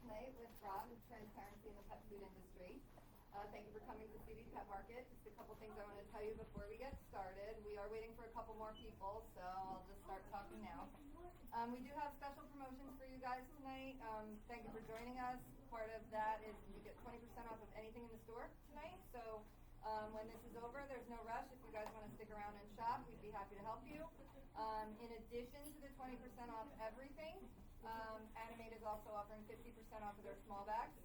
tonight with Rob and transparency in the pet food industry. Thank you for coming to CD Pet Market. Just a couple things I want to tell you before we get started. We are waiting for a couple more people, so I'll just start talking now. We do have special promotions for you guys tonight. Thank you for joining us. Part of that is you get 20% off of anything in the store tonight. So when this is over, there's no rush. If you guys want to stick around and shop, we'd be happy to help you. In addition to the 20% off everything, Annamaet is also offering 50% off of their small bags.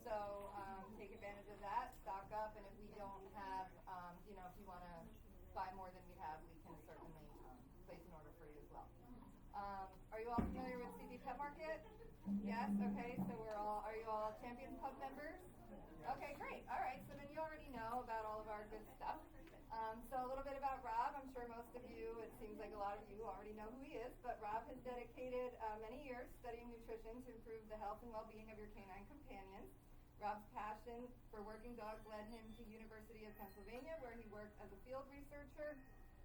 So take advantage of that, stock up, and if we don't have, if you want to buy more than we have, we can certainly place an order for you as well. Are you all familiar with CD Pet Market? Yes? Okay, so are you all Champions Pub members? Okay, great. All right, so then you already know about all of our good stuff. So a little bit about Rob. I'm sure most of you, it seems like a lot of you already know who he is, but Rob has dedicated many years studying nutrition to improve the health and well-being of your canine companions. Rob's passion for working dogs led him to University of Pennsylvania, where he worked as a field researcher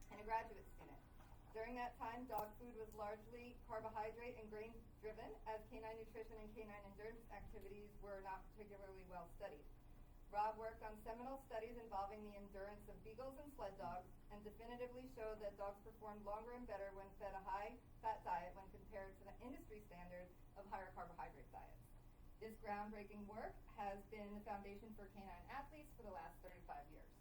and a graduate student. During that time, dog food was largely carbohydrate and grain driven, as canine nutrition and canine endurance activities were not particularly well studied. Rob worked on seminal studies involving the endurance of beagles and sled dogs and definitively showed that dogs performed longer and better when fed a high-fat diet when compared to the industry standard of higher carbohydrate diets. This groundbreaking work has been the foundation for canine athletes for the last 35 years.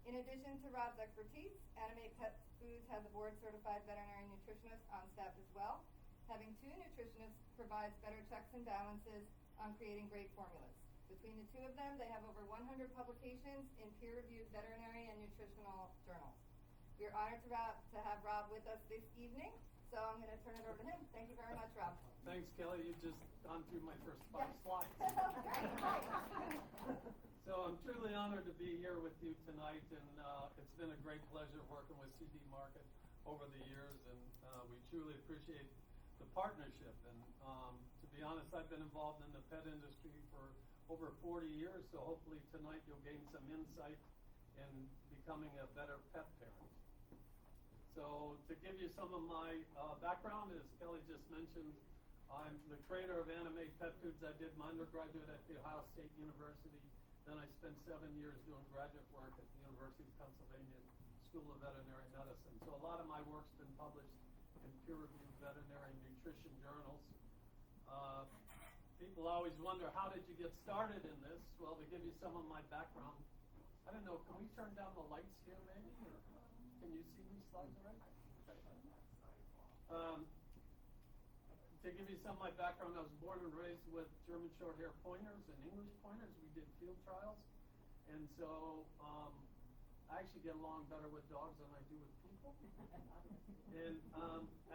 In addition to Rob's expertise, Annamaet Pet Foods has a board-certified veterinary nutritionist on staff as well. Having two nutritionists provides better checks and balances on creating great formulas. Between the two of them, they have over 100 publications in peer-reviewed veterinary and nutritional journals. We are honored to have Rob with us this evening, so I'm going to turn it over to him. Thank you very much, Rob. Thanks, Kelly. You've just gone through my first five slides. So I'm truly honored to be here with you tonight, and it's been a great pleasure working with CD Market over the years, and we truly appreciate the partnership. And to be honest, I've been involved in the pet industry for over 40 years, so hopefully tonight you'll gain some insight in becoming a better pet parent. So to give you some of my background, as Kelly just mentioned, I'm the creator of Annamaet Pet Foods. I did my undergraduate at the Ohio State University. Then I spent 7 years doing graduate work at the University of Pennsylvania School of Veterinary Medicine. So a lot of my work's been published in peer-reviewed veterinary nutrition journals. People always wonder, how did you get started in this? Well, to give you some of my background, I don't know, can we turn down the lights here maybe? Or can you see these slides all right? To give you some of my background, I was born and raised with German Short-Hair Pointers and English Pointers. We did field trials. And so I actually get along better with dogs than I do with people. And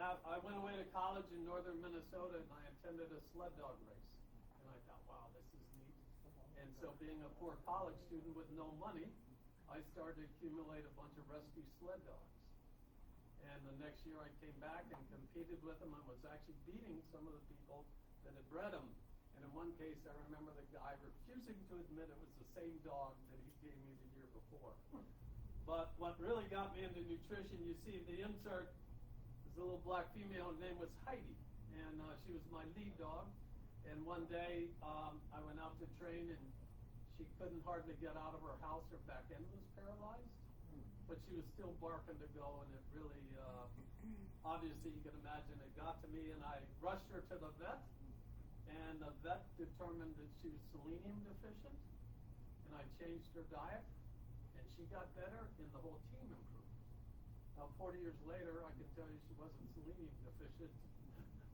I went away to college in northern Minnesota, and I attended a sled dog race. And I thought, wow, this is neat. And so being a poor college student with no money, I started to accumulate a bunch of rescue sled dogs. And the next year I came back and competed with them. I was actually beating some of the people that had bred them. And in one case, I remember the guy refusing to admit it was the same dog that he gave me the year before. But what really got me into nutrition, you see the insert, is a little black female. Her name was Heidi. And she was my lead dog. And one day I went out to train, and she couldn't hardly get out of her house. Her back end was paralyzed. But she was still barking to go, and it really, obviously you can imagine, it got to me, and I rushed her to the vet, and the vet determined that she was selenium deficient, and I changed her diet, and she got better, and the whole team improved. Now, 40 years later, I can tell you she wasn't selenium deficient,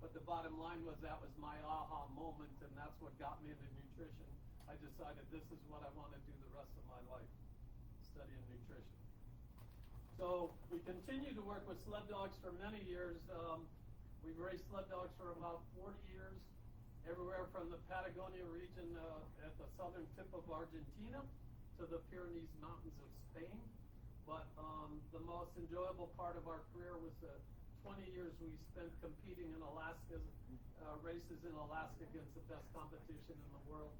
but the bottom line was that was my aha moment, and that's what got me into nutrition. I decided this is what I want to do the rest of my life, studying nutrition. So we continue to work with sled dogs for many years. We've raised sled dogs for about 40 years, everywhere from the Patagonia region at the southern tip of Argentina to the Pyrenees Mountains of Spain. But the most enjoyable part of our career was the 20 years we spent competing in Alaska, races in Alaska against the best competition in the world.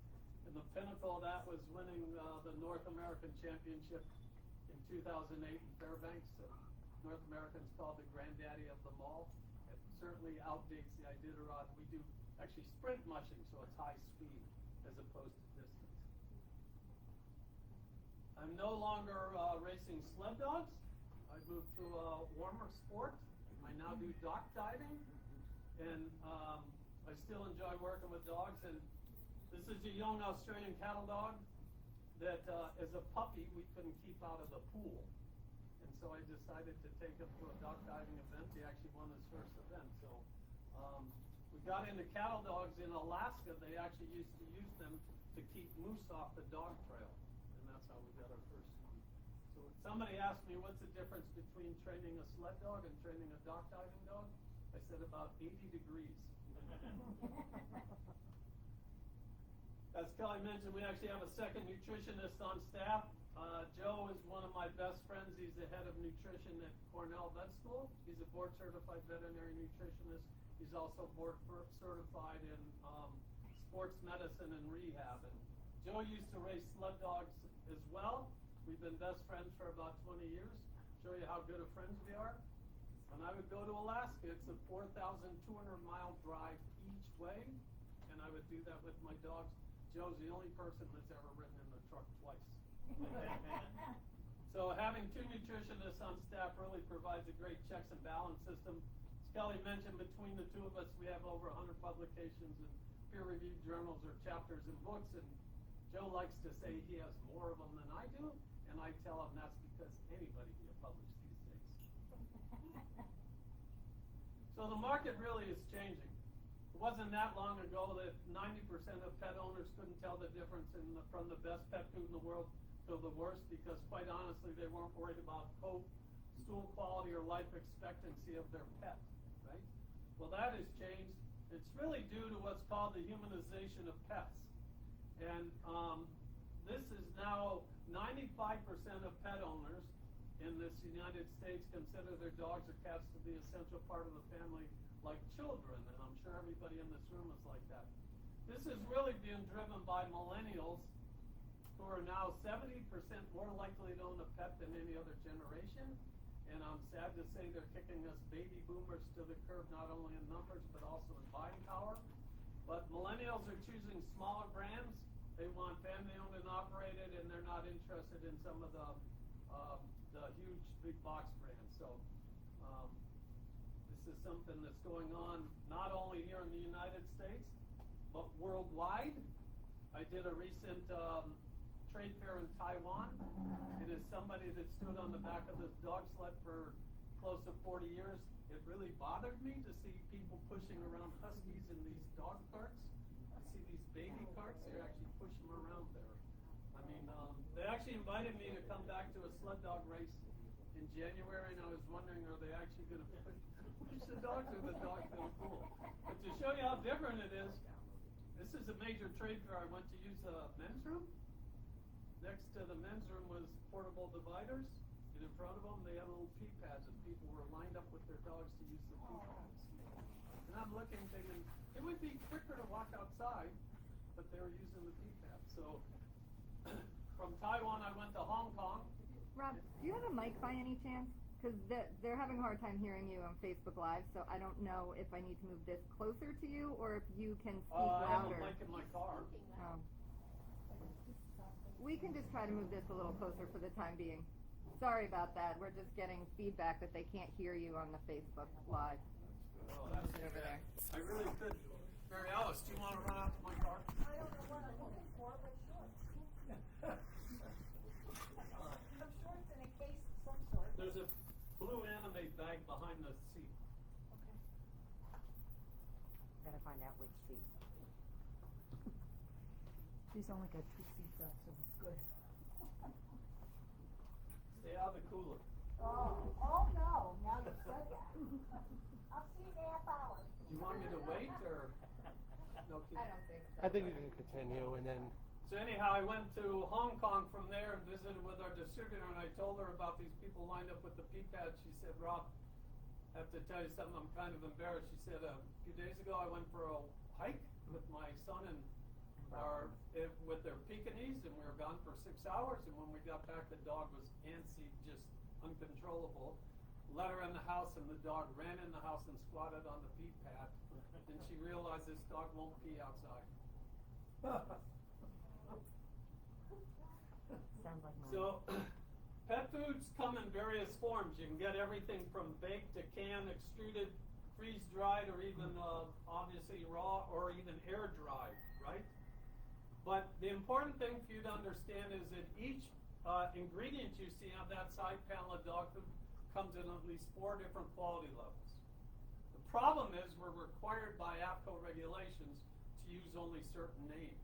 And the pinnacle of that was winning the North American Championship in 2008 in Fairbanks. North Americans called the granddaddy of them all. It certainly outdates the Iditarod. We do actually sprint mushing, so it's high speed as opposed to distance. I'm no longer racing sled dogs. I moved to a warmer sport. I now do dock diving, and I still enjoy working with dogs. And this is a young Australian cattle dog that as a puppy we couldn't keep out of the pool. And so I decided to take him to a dock diving event. He actually won his first event. So we got into cattle dogs in Alaska. They actually used to use them to keep moose off the dog trail. And that's how we got our first one. So somebody asked me what's the difference between training a sled dog and training a dock diving dog. I said about 80 degrees. As Kelly mentioned, we actually have a second nutritionist on staff. Joe is one of my best friends. He's the head of nutrition at Cornell Vet School. He's a board certified veterinary nutritionist. He's also board certified in sports medicine and rehab. And Joe used to race sled dogs as well. We've been best friends for about 20 years. Show you how good of friends we are. When I would go to Alaska, it's a 4,200-mile drive each way, and I would do that with my dogs. Joe's the only person that's ever ridden in the truck twice. So having two nutritionists on staff really provides a great checks and balance system. As Kelly mentioned, between the two of us, we have over 100 publications in peer-reviewed journals or chapters and books, and Joe likes to say he has more of them than I do, and I tell him that's because anybody can get published these days. So the market really is changing. It wasn't that long ago that 90% of pet owners couldn't tell the difference from the best pet food in the world to the worst, because quite honestly they weren't worried about coat, stool quality, or life expectancy of their pet, right? Well, that has changed. It's really due to what's called the humanization of pets. And this is now 95% of pet owners in this United States consider their dogs or cats to be an essential part of the family like children, and I'm sure everybody in this room is like that. This is really being driven by millennials who are now 70% more likely to own a pet than any other generation, and I'm sad to say they're kicking us baby boomers to the curb, not only in numbers but also in buying power. But millennials are choosing smaller brands. They want family owned and operated, and they're not interested in some of the huge big box brands. So this is something that's going on not only here in the United States but worldwide. I did a recent trade fair in Taiwan. It is somebody that stood on the back of this dog sled for close to 40 years. It really bothered me to see people pushing around huskies in these dog carts. I see these baby carts, they actually push them around there. I mean, they actually invited me to come back to a sled dog race in January, and I was wondering, are they actually going to push the dogs, or the dogs going to pull? But to show you how different it is, this is a major trade fair. I went to use a men's room. Next to the men's room was portable dividers, and in front of them they had little pee pads, and people were lined up with their dogs to use the pee pads. And I'm looking, thinking, it would be quicker to walk outside, but they were using the pee pads. So from Taiwan, I went to Hong Kong. Rob, do you have a mic by any chance? Because they're having a hard time hearing you on Facebook Live, so I don't know if I need to move this closer to you or if you can speak louder. I have a mic in my car. Oh. We can just try to move this a little closer for the time being. Sorry about that. We're just getting feedback that they can't hear you on the Facebook Live. Oh, that's over there. I really could. Mary Alice, do you want to run out to my car? I don't know what I'm looking for, but sure. I'm sure it's in a case of some sort. There's a blue Annamaet bag behind the seat. Okay. Gotta find out which seat. These only got 2 seats up, so it's good. Stay out of the cooler. Oh no, now you said that. I'll see you in a half hour. Do you want me to wait, or? No, keep- I don't think so. I think you can continue, and then So anyhow, I went to Hong Kong from there and visited with our distributor, and I told her about these people lined up with the pee pads. She said, Rob, I have to tell you something, I'm kind of embarrassed. She said, a few days ago I went for a hike with my son and with their Pekingese, and we were gone for 6 hours, and when we got back the dog was antsy, just uncontrollable. let her in the house, and the dog ran in the house and squatted on the pee pad. And she realized this dog won't pee outside. Sounds like mine. So, pet foods come in various forms. You can get everything from baked to canned, extruded, freeze-dried, or even obviously raw, or even air-dried, right? But the important thing for you to understand is that each ingredient you see on that side panel of dog food comes in at least 4 different quality levels. The problem is we're required by APCO regulations to use only certain names.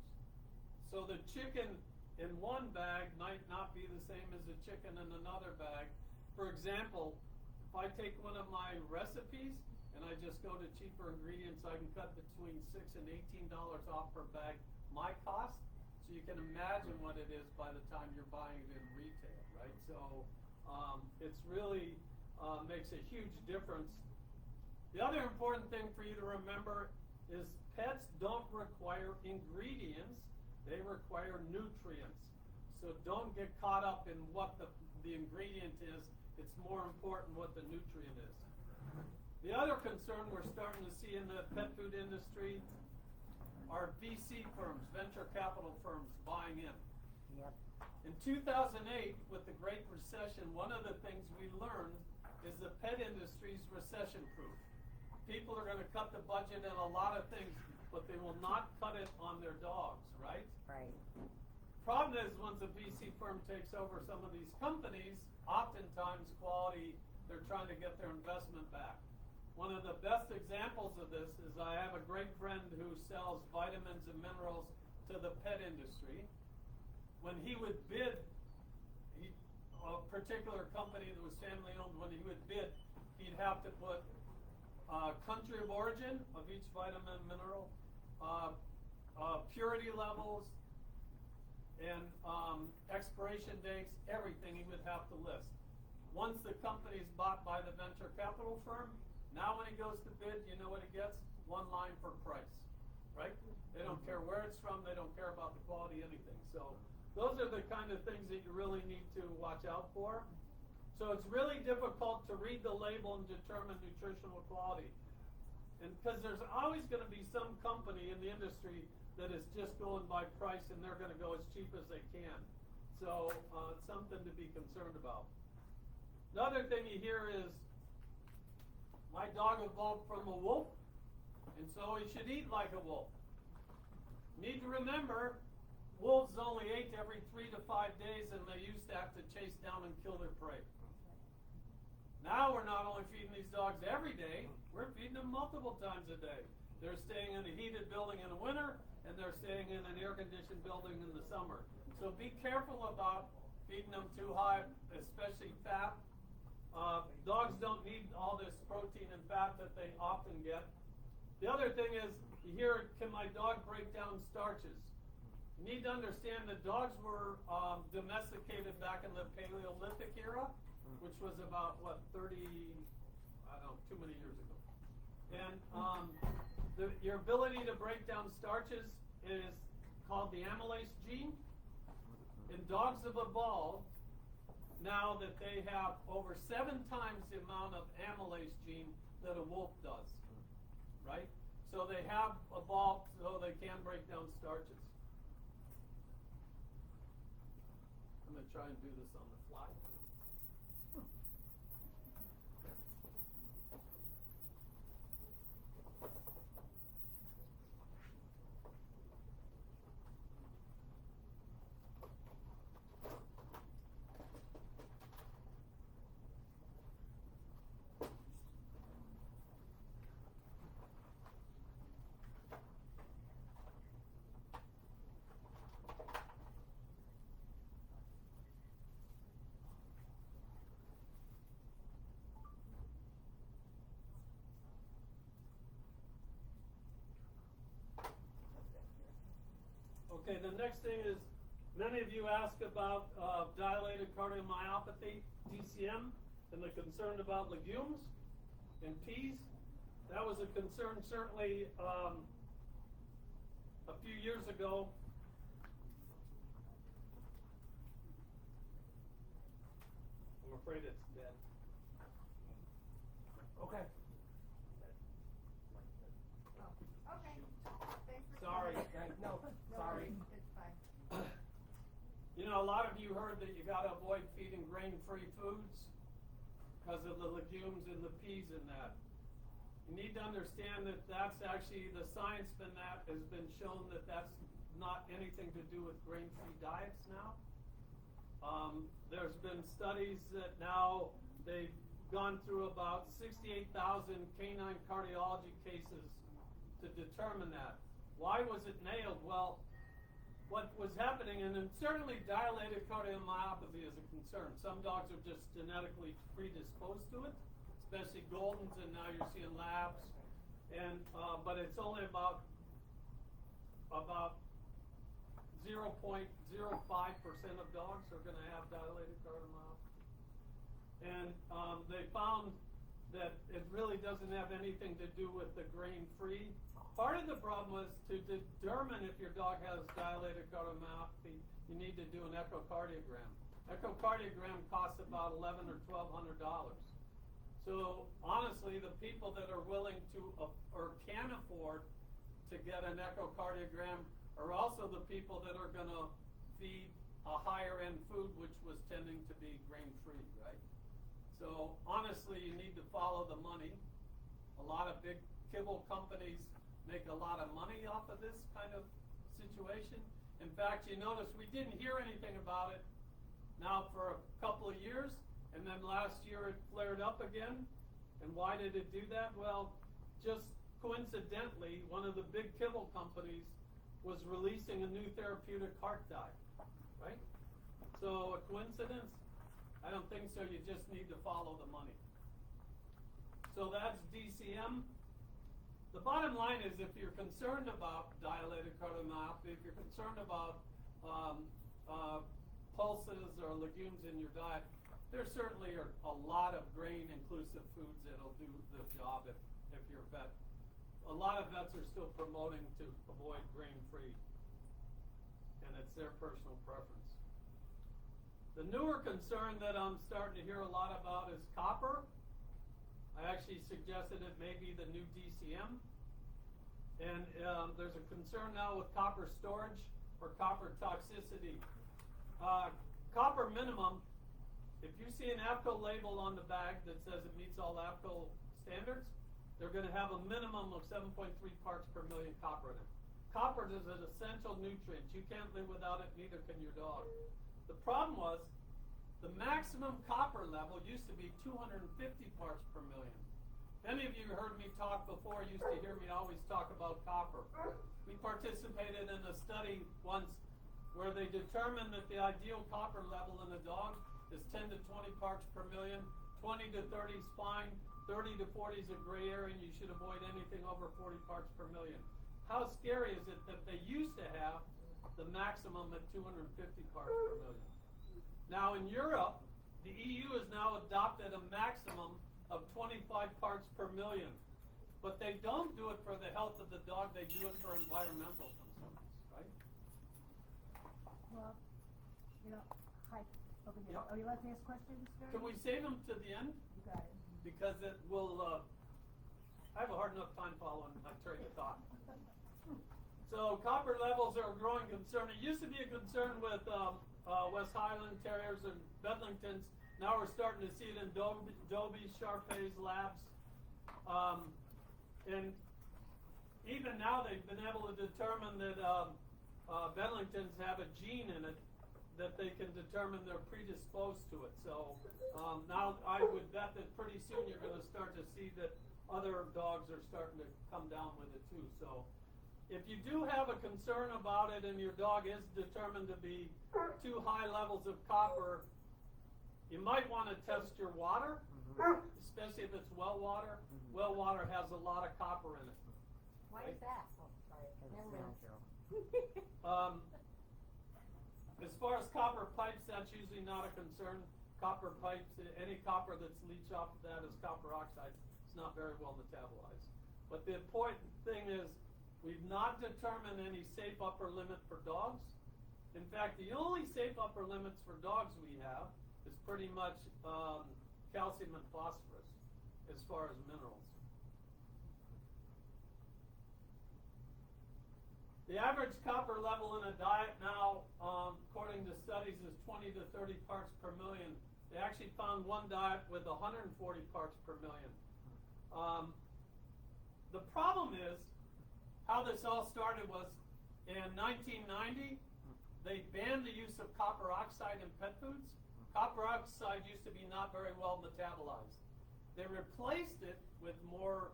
So the chicken in one bag might not be the same as the chicken in another bag. For example, if I take one of my recipes and I just go to cheaper ingredients, I can cut between $6 and $18 off per bag my cost. So you can imagine what it is by the time you're buying it in retail, right? So it's really makes a huge difference. The other important thing for you to remember is pets don't require ingredients, they require nutrients. So don't get caught up in what the ingredient is, it's more important what the nutrient is. The other concern we're starting to see in the pet food industry are VC firms, venture capital firms buying in. Yep. In 2008, with the Great Recession, one of the things we learned is the pet industry is recession-proof. People are going to cut the budget in a lot of things, but they will not cut it on their dogs, right? Right. Problem is, once a VC firm takes over some of these companies, oftentimes quality, they're trying to get their investment back. One of the best examples of this is I have a great friend who sells vitamins and minerals to the pet industry. When he would bid, a particular company that was family owned, when he would bid, he'd have to put country of origin of each vitamin and mineral, purity levels, and expiration dates, everything he would have to list. Once the company is bought by the venture capital firm, now when he goes to bid, you know what he gets? One line for price, right? They don't care where it's from, they don't care about the quality, anything. So those are the kind of things that you really need to watch out for. So it's really difficult to read the label and determine nutritional quality. And because there's always going to be some company in the industry that is just going by price and they're going to go as cheap as they can. So it's something to be concerned about. Another thing you hear is, my dog evolved from a wolf, and so he should eat like a wolf. Need to remember, wolves only ate every 3 to 5 days, and they used to have to chase down and kill their prey. Now we're not only feeding these dogs every day, we're feeding them multiple times a day. They're staying in a heated building in the winter, and they're staying in an air-conditioned building in the summer. So be careful about feeding them too high, especially fat. Dogs don't need all this protein and fat that they often get. The other thing is, you hear, can my dog break down starches? You need to understand that dogs were domesticated back in the Paleolithic era, which was about, 30, I don't know, too many years ago. And your ability to break down starches is called the amylase gene. And dogs have evolved now that they have over 7 times the amount of amylase gene that a wolf does, right? So they have evolved so they can break down starches. I'm going to try and do this on the fly. Okay, the next thing is, many of you ask about dilated cardiomyopathy, DCM, and the concern about legumes and peas. That was a concern certainly a few years ago. I'm afraid it's dead. know, a lot of you heard that you gotta avoid feeding grain-free foods because of the legumes and the peas in that. You need to understand that that's actually, the science in that has been shown that that's not anything to do with grain-free diets now. There's been studies that now they've gone through about 68,000 canine cardiology cases to determine that. Why was it nailed? Well, what was happening, and then certainly dilated cardiomyopathy is a concern. Some dogs are just genetically predisposed to it, especially Goldens, and now you're seeing Labs, and but it's only about 0.05% of dogs are going to have dilated cardiomyopathy, and they found that it really doesn't have anything to do with the grain-free. Part of the problem was to determine if your dog has dilated cardiomyopathy, you need to do an echocardiogram. Echocardiogram costs about $1,100 or $1,200. So honestly, the people that are willing to or can afford to get an echocardiogram are also the people that are going to feed a higher end food, which was tending to be grain-free, right? So honestly, you need to follow the money. A lot of big kibble companies make a lot of money off of this kind of situation. In fact, you notice we didn't hear anything about it now for a couple of years, and then last year it flared up again. And why did it do that? Well, just coincidentally, one of the big kibble companies was releasing a new therapeutic heart diet, right? So a coincidence? I don't think so. You just need to follow the money. So that's DCM. The bottom line is, if you're concerned about dilated cardiomyopathy, if you're concerned about pulses or legumes in your diet, there certainly are a lot of grain-inclusive foods that'll do the job if you're a vet. A lot of vets are still promoting to avoid grain-free, and it's their personal preference. The newer concern that I'm starting to hear a lot about is copper. I actually suggested it may be the new DCM. And there's a concern now with copper storage or copper toxicity. Copper minimum, if you see an AFCO label on the bag that says it meets all AFCO standards, they're going to have a minimum of 7.3 parts per million copper in it. Copper is an essential nutrient. You can't live without it, neither can your dog. The problem was, the maximum copper level used to be 250 parts per million. Many of you heard me talk before, used to hear me always talk about copper. We participated in a study once where they determined that the ideal copper level in a dog is 10 to 20 parts per million, 20 to 30 is fine, 30 to 40 is a gray area, and you should avoid anything over 40 parts per million. How scary is it that they used to have the maximum at 250 parts per million? Now in Europe, the EU has now adopted a maximum of 25 parts per million. But they don't do it for the health of the dog, they do it for environmental concerns, right? Well, you know, hi, over here. Yep. Oh, you like to ask questions, sir? Can we save them to the end? You got it. Because it will, I have a hard enough time following my train of thought. So copper levels are a growing concern. It used to be a concern with West Highland Terriers and Bedlingtons. Now we're starting to see it in Dobies, Shar-Peis, Labs. And even now they've been able to determine that Bedlingtons have a gene in it that they can determine they're predisposed to it. So now I would bet that pretty soon you're going to start to see that other dogs are starting to come down with it too. So if you do have a concern about it and your dog is determined to be too high levels of copper, you might want to test your water, especially if it's well water. Well water has a lot of copper in it. Why is that? Oh, sorry. Never mind. As far as copper pipes, that's usually not a concern. Copper pipes, any copper that's leached off of that is copper oxide. It's not very well metabolized. But the important thing is, we've not determined any safe upper limit for dogs. In fact, the only safe upper limits for dogs we have is pretty much calcium and phosphorus as far as minerals. The average copper level in a diet now, according to studies, is 20 to 30 parts per million. They actually found one diet with 140 parts per million. The problem is, how this all started was in 1990, they banned the use of copper oxide in pet foods. Copper oxide used to be not very well metabolized. They replaced it with more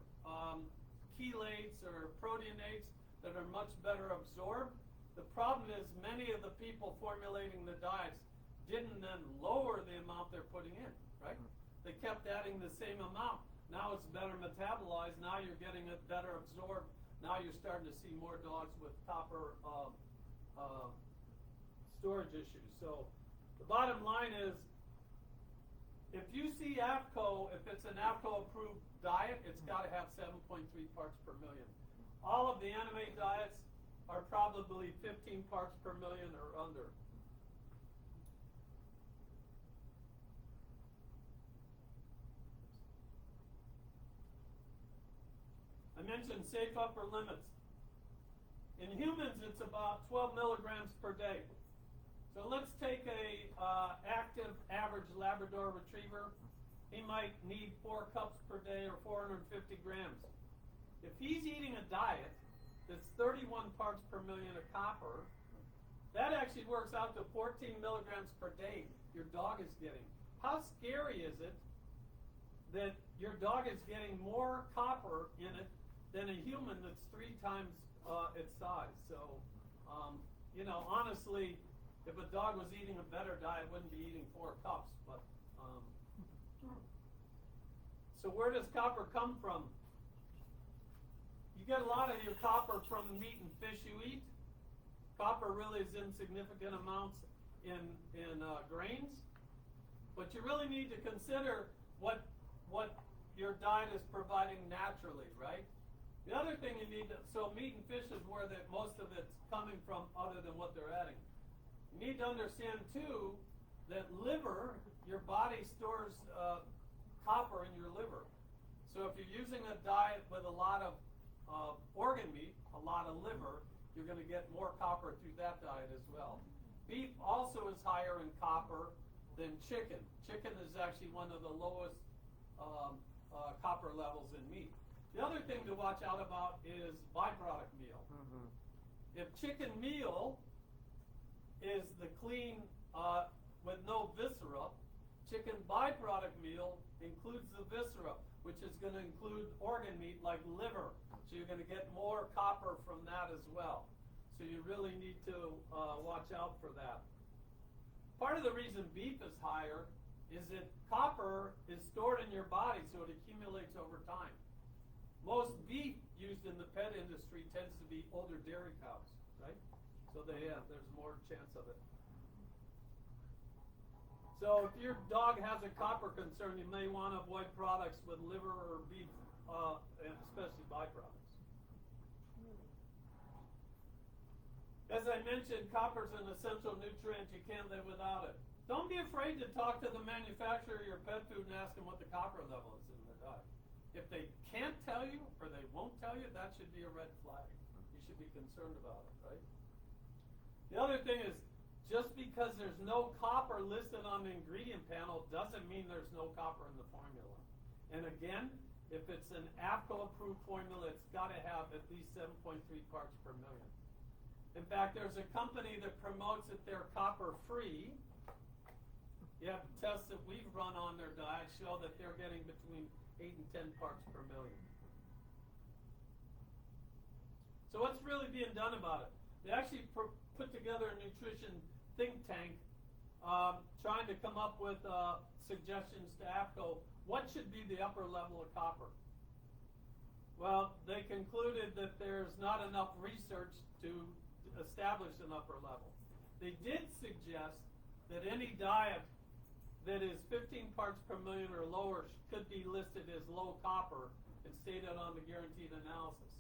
chelates or proteinates that are much better absorbed. The problem is many of the people formulating the diets didn't then lower the amount they're putting in, right? They kept adding the same amount. Now it's better metabolized. Now you're getting it better absorbed. Now you're starting to see more dogs with copper storage issues. So the bottom line is, if you see AFCO, if it's an AFCO approved diet, it's got to have 7.3 parts per million. All of the Annamaet diets are probably 15 parts per million or under. I mentioned safe upper limits. In humans, it's about 12 milligrams per day. So let's take a active average Labrador Retriever. He might need 4 cups per day or 450 grams. If he's eating a diet that's 31 parts per million of copper, that actually works out to 14 milligrams per day your dog is getting. How scary is it that your dog is getting more copper in it than a human that's 3 times its size? So, honestly, if a dog was eating a better diet, it wouldn't be eating 4 cups. But so where does copper come from? You get a lot of your copper from the meat and fish you eat. Copper really is in significant amounts in grains, but you really need to consider what your diet is providing naturally, right? The other thing you need to, so meat and fish is where most of it's coming from other than what they're adding. You need to understand too that liver, your body stores copper in your liver. So if you're using a diet with a lot of organ meat, a lot of liver, you're going to get more copper through that diet as well. Beef also is higher in copper than chicken. Chicken is actually one of the lowest copper levels in meat. The other thing to watch out about is byproduct meal. Mm-hmm. If chicken meal is the clean with no viscera, chicken byproduct meal includes the viscera, which is going to include organ meat like liver. So you're going to get more copper from that as well. So you really need to watch out for that. Part of the reason beef is higher is that copper is stored in your body, so it accumulates over time. Most beef used in the pet industry tends to be older dairy cows, right? So there's more chance of it. So if your dog has a copper concern, you may want to avoid products with liver or beef, and especially byproducts. As I mentioned, copper is an essential nutrient. You can't live without it. Don't be afraid to talk to the manufacturer of your pet food and ask them what the copper level is in their diet. If they can't tell you or they won't tell you, that should be a red flag. You should be concerned about it, right? The other thing is, just because there's no copper listed on the ingredient panel doesn't mean there's no copper in the formula. And again, if it's an AFCO-approved formula, it's got to have at least 7.3 parts per million. In fact, there's a company that promotes that they're copper-free. Yet tests that we've run on their diet show that they're getting between 8 and 10 parts per million. So what's really being done about it? They actually put together a nutrition think tank trying to come up with suggestions to AFCO. What should be the upper level of copper? Well, they concluded that there's not enough research to establish an upper level. They did suggest that any diet that is 15 parts per million or lower could be listed as low copper and stated on the guaranteed analysis.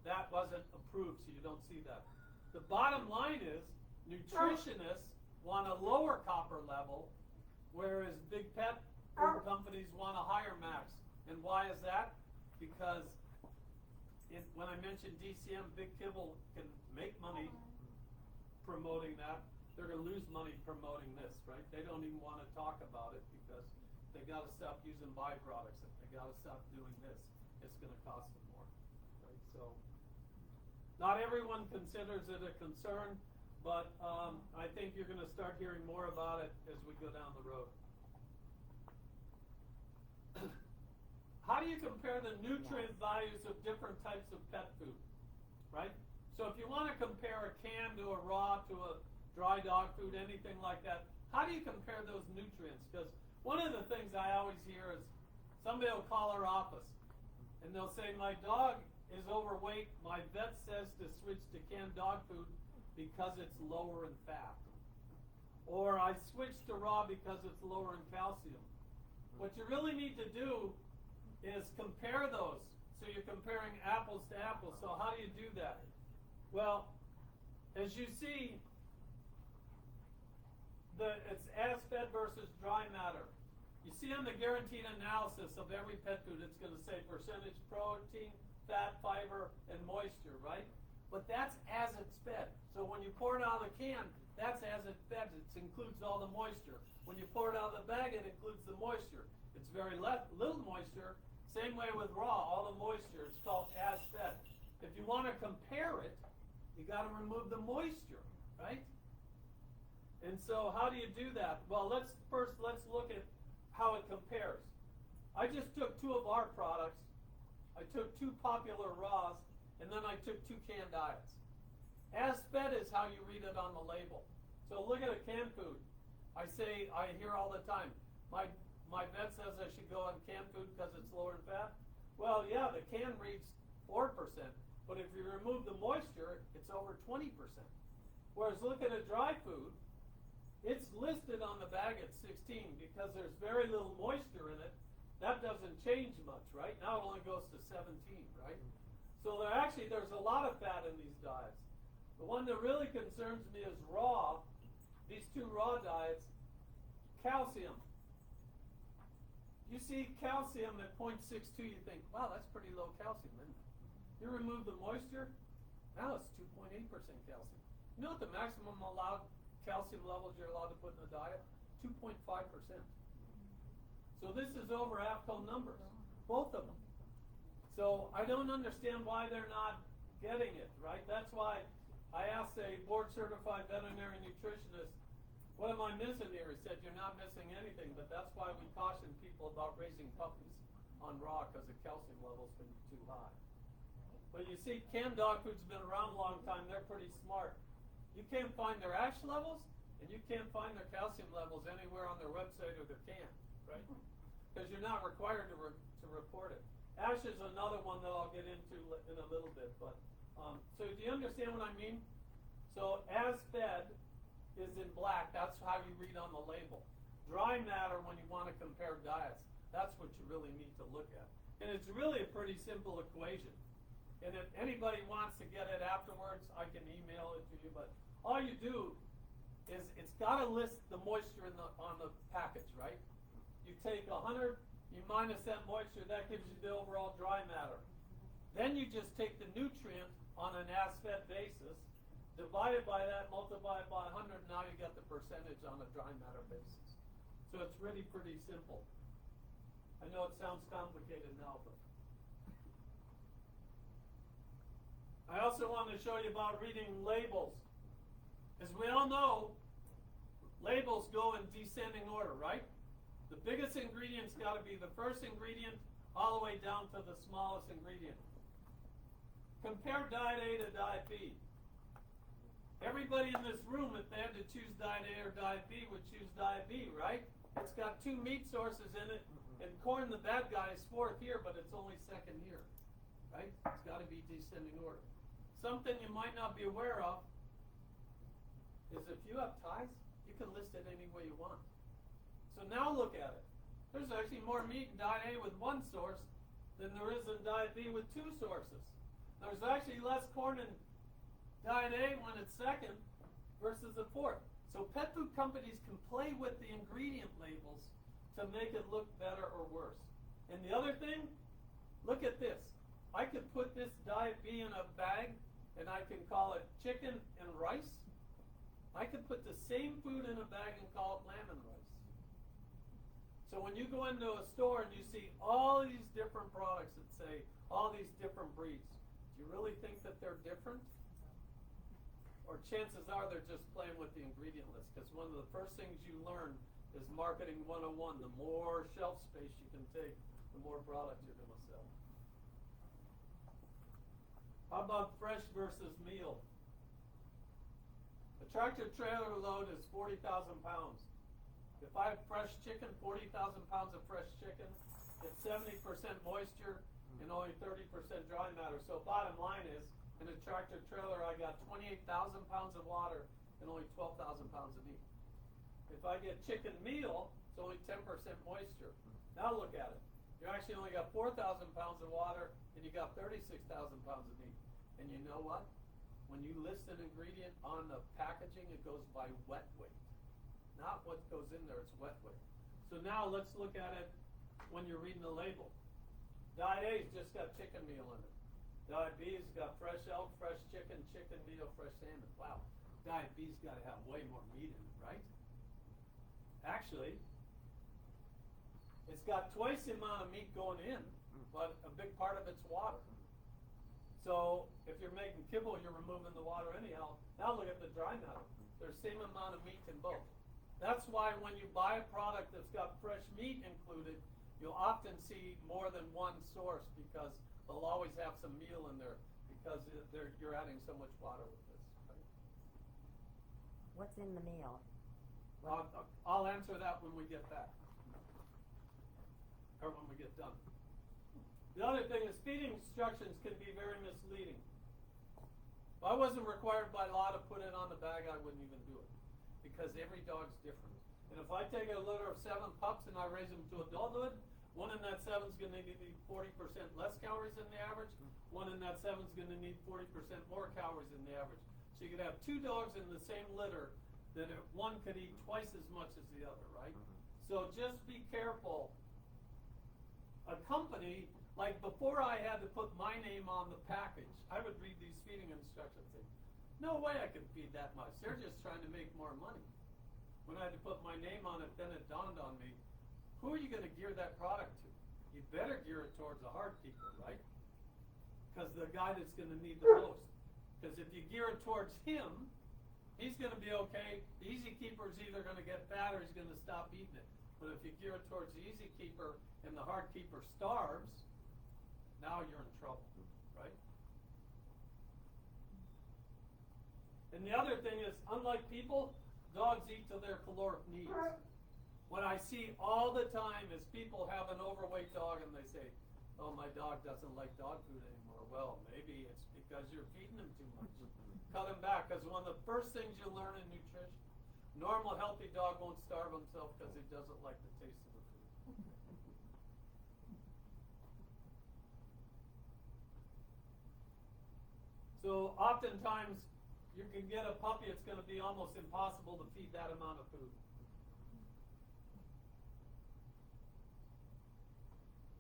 That wasn't approved, so you don't see that. The bottom line is nutritionists want a lower copper level, whereas big pet food companies want a higher max. And why is that? Because when I mentioned DCM, Big Kibble can make money promoting that. They're going to lose money promoting this, right? They don't even want to talk about it because they got to stop using byproducts. If they got to stop doing this, it's going to cost them more, right? So, not everyone considers it a concern, but I think you're going to start hearing more about it as we go down the road. How do you compare the nutrient values of different types of pet food, right? So if you want to compare a canned to a raw to a dry dog food, anything like that, how do you compare those nutrients? Because one of the things I always hear is somebody will call our office and they'll say, my dog is overweight, my vet says to switch to canned dog food because it's lower in fat. Or I switched to raw because it's lower in calcium. What you really need to do is compare those. So you're comparing apples to apples. So how do you do that? Well, as you see, it's as-fed versus dry matter. You see on the guaranteed analysis of every pet food, it's going to say percentage protein, fat, fiber, and moisture, right? But that's as it's fed. So when you pour it out of the can, that's as it's fed. It includes all the moisture. When you pour it out of the bag, it includes the moisture. It's very little moisture. Same way with raw, all the moisture. It's called as fed. If you want to compare it, you got to remove the moisture, right? And so how do you do that? Well, let's look at how it compares. I just took two of our products. I took two popular raws, and then I took two canned diets. As fed is how you read it on the label. So look at a canned food. I hear all the time, my vet says I should go on canned food because it's lower in fat. Well, yeah, the can reads 4%, but if you remove the moisture, it's over 20%. Whereas look at a dry food, it's listed on the bag at 16 because there's very little moisture in it. That doesn't change much, right? Now it only goes to 17, right? So there's a lot of fat in these diets. The one that really concerns me is raw. These two raw diets, calcium. You see calcium at 0.62, you think, wow, that's pretty low calcium, isn't it? You remove the moisture, now it's 2.8% calcium. You know what the maximum allowed calcium levels you're allowed to put in a diet? 2.5%. So this is over AFCO numbers, both of them. So I don't understand why they're not getting it, right? That's why I asked a board-certified veterinary nutritionist, what am I missing here? He said, you're not missing anything, but that's why we caution people about raising puppies on raw because the calcium levels can be too high. But you see, canned dog food's been around a long time. They're pretty smart. You can't find their ash levels, and you can't find their calcium levels anywhere on their website or their can, right? Because you're not required to report it. Ash is another one that I'll get into in a little bit. But so do you understand what I mean? So as fed is in black. That's how you read on the label. Dry matter when you want to compare diets. That's what you really need to look at. And it's really a pretty simple equation. And if anybody wants to get it afterwards, I can email it to you. But all you do is it's got to list the moisture on the package, right? You take 100, you minus that moisture, that gives you the overall dry matter. Then you just take the nutrient on an as-fed basis, divide it by that, multiply it by 100, and now you get the percentage on a dry matter basis. So it's really pretty simple. I know it sounds complicated now, but I also want to show you about reading labels. As we all know, labels go in descending order, right? The biggest ingredient's got to be the first ingredient all the way down to the smallest ingredient. Compare diet A to diet B. Everybody in this room, if they had to choose diet A or diet B, would choose diet B, right? It's got 2 meat sources in it, and corn, the bad guy, is 4th here, but it's only 2nd here, right? It's got to be descending order. Something you might not be aware of is if you have ties, you can list it any way you want. So now look at it. There's actually more meat in diet A with 1 source than there is in diet B with 2 sources. There's actually less corn in diet A when it's 2nd versus the 4th. So pet food companies can play with the ingredient labels to make it look better or worse. And the other thing, look at this. I could put this diet B in a bag and I can call it chicken and rice. I could put the same food in a bag and call it lamb and rice. So when you go into a store and you see all these different products that say all these different breeds, do you really think that they're different? Or chances are they're just playing with the ingredient list, because one of the first things you learn is marketing 101. The more shelf space you can take, the more product you're going to sell. How about fresh versus meal? A tractor trailer load is 40,000 pounds. If I have fresh chicken, 40,000 pounds of fresh chicken, it's 70% moisture and only 30% dry matter. So bottom line is, in a tractor trailer, I got 28,000 pounds of water and only 12,000 pounds of meat. If I get chicken meal, it's only 10% moisture. Now look at it. You actually only got 4,000 pounds of water and you got 36,000 pounds of meat. And you know what? When you list an ingredient on the packaging, it goes by wet weight. Not what goes in there, it's wet weight. So now let's look at it when you're reading the label. Diet A's just got chicken meal in it. Diet B's got fresh elk, fresh chicken, chicken meal, fresh salmon. Wow. Diet B's got to have way more meat in it, right? Actually, it's got twice the amount of meat going in, but a big part of it's water. So if you're making kibble, you're removing the water anyhow. Now look at the dry matter. There's the same amount of meat in both. That's why when you buy a product that's got fresh meat included, you'll often see more than one source, because they'll always have some meal in there, because you're adding so much water with this. Right? What's in the meal? I'll answer that when we get back, or when we get done. The other thing is feeding instructions can be very misleading. If I wasn't required by law to put it on the bag, I wouldn't even do it, because every dog's different. And if I take a litter of 7 pups and I raise them to adulthood, one in that 7 is going to need 40% less calories than the average. One in that 7 is going to need 40% more calories than the average. So you could have 2 dogs in the same litter that one could eat twice as much as the other, right? So just be careful. A company, like before I had to put my name on the package, I would read these feeding instructions and think, no way I can feed that much. They're just trying to make more money. When I had to put my name on it, then it dawned on me, who are you going to gear that product to? You better gear it towards a hard keeper, right? Because the guy that's going to need the most. Because if you gear it towards him, he's going to be okay. The easy keeper is either going to get fat or he's going to stop eating it. But if you gear it towards the easy keeper and the hard keeper starves, now you're in trouble, right? And the other thing is, unlike people, dogs eat to their caloric needs. What I see all the time is people have an overweight dog and they say, oh, my dog doesn't like dog food anymore. Well, maybe it's because you're feeding him too much. Cut him back, because one of the first things you learn in nutrition, normal healthy dog won't starve himself because he doesn't like the taste of the food. So oftentimes you can get a puppy, it's going to be almost impossible to feed that amount of food.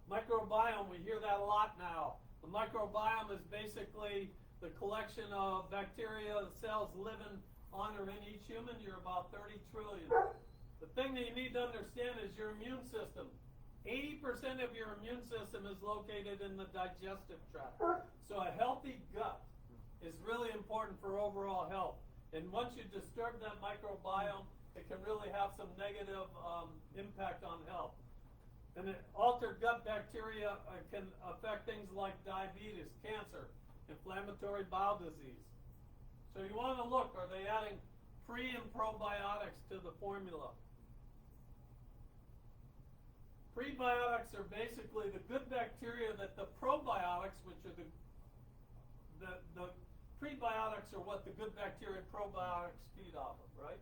Microbiome, we hear that a lot now. The microbiome is basically the collection of bacteria, cells living on or in each human. You're about 30 trillion. The thing that you need to understand is your immune system. 80% of your immune system is located in the digestive tract. So a healthy gut is really important for overall health. And once you disturb that microbiome, it can really have some negative impact on health. And altered gut bacteria can affect things like diabetes, cancer, inflammatory bowel disease. So you want to look, are they adding pre and probiotics to the formula? Prebiotics are basically the good bacteria that the probiotics, which are the prebiotics are what the good bacteria and probiotics feed off of, right?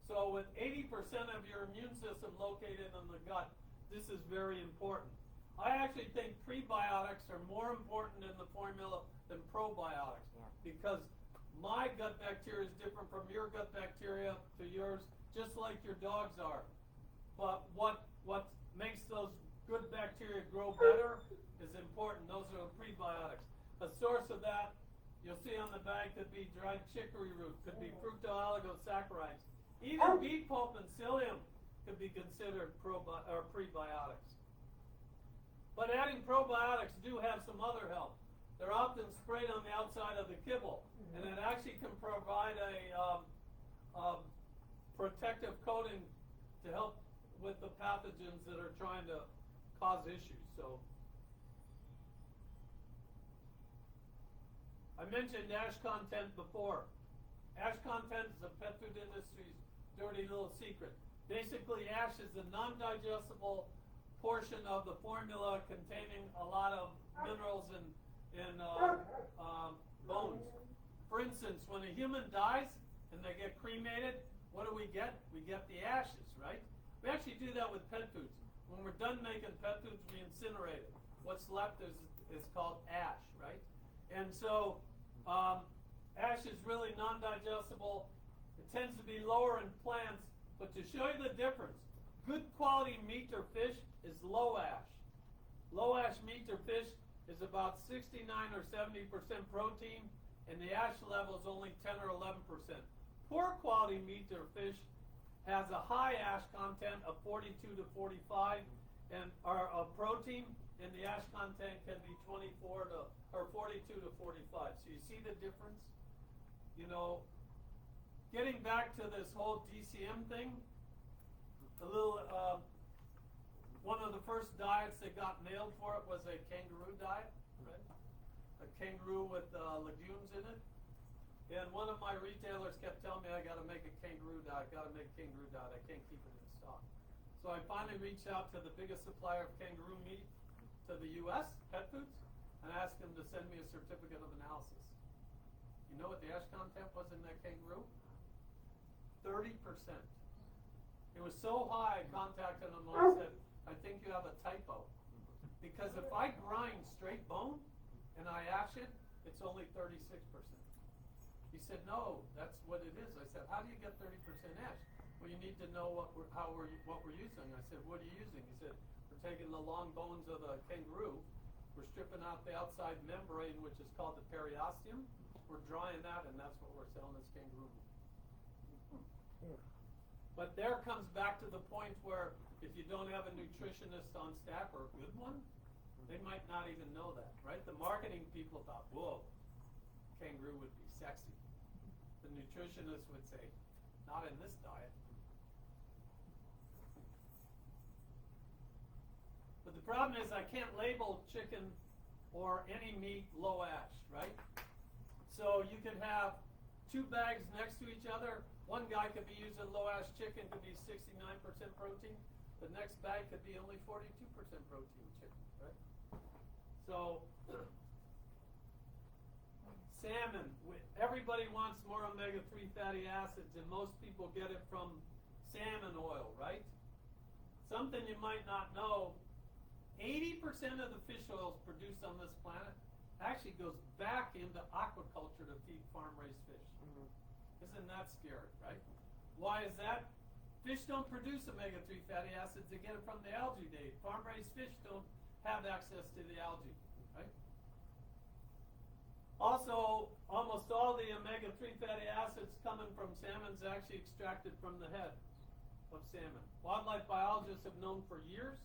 So with 80% of your immune system located in the gut, this is very important. I actually think prebiotics are more important in the formula than probiotics, because my gut bacteria is different from your gut bacteria to yours, just like your dogs are. But what makes those good bacteria grow better is important. Those are the prebiotics. A source of that, you'll see on the bag, could be dried chicory root, could be fructooligosaccharides. Even beet pulp and psyllium could be considered prebiotics. But adding probiotics do have some other help. They're often sprayed on the outside of the kibble, and it actually can provide a protective coating to help with the pathogens that are trying to cause issues. So I mentioned ash content before. Ash content is the pet food industry's dirty little secret. Basically, ash is the non-digestible portion of the formula containing a lot of minerals and bones. For instance, when a human dies and they get cremated, what do? We get the ashes, right? We actually do that with pet foods. When we're done making pet foods, we incinerate it. What's left is called ash, right? And so ash is really non-digestible. It tends to be lower in plants, but to show you the difference, good quality meat or fish is low ash. Low ash meat or fish is about 69 or 70% protein, and the ash level is only 10 or 11%. Poor quality meat or fish has a high ash content of 42 to 45, and our protein, and the ash content can be 24 to or 42 to 45. So you see the difference? You know, getting back to this whole DCM thing, a little. One of the first diets that got nailed for it was a kangaroo diet, right? A kangaroo with legumes in it. And one of my retailers kept telling me I got to make a kangaroo diet, I can't keep it in stock. So I finally reached out to the biggest supplier of kangaroo meat to the U.S., Pet Foods, and asked them to send me a certificate of analysis. You know what the ash content was in that kangaroo? 30%. It was so high, I contacted them and I said, I think you have a typo. Because if I grind straight bone and I ash it, it's only 36%. He said, no, that's what it is. I said, how do you get 30% ash? Well, you need to know what we're using. I said, what are you using? He said, we're taking the long bones of the kangaroo, we're stripping out the outside membrane, which is called the periosteum. We're drying that, and that's what we're selling as kangaroo meat. But there comes back to the point where if you don't have a nutritionist on staff or a good one, they might not even know that, right? The marketing people thought, whoa, kangaroo would be sexy. The nutritionist would say, not in this diet. But the problem is I can't label chicken or any meat low ash, right? So you could have two bags next to each other. One guy could be using low ash chicken, could be 69% protein. The next bag could be only 42% protein chicken, right? So salmon, everybody wants more omega-3 fatty acids, and most people get it from salmon oil, right? Something you might not know, 80% of the fish oils produced on this planet actually goes back into aquaculture to feed farm-raised fish. Isn't that scary, right? Why is that? Fish don't produce omega-3 fatty acids, they get it from the algae they eat. Farm-raised fish don't have access to the algae, right? Also, almost all the omega-3 fatty acids coming from salmon is actually extracted from the head of salmon. Wildlife biologists have known for years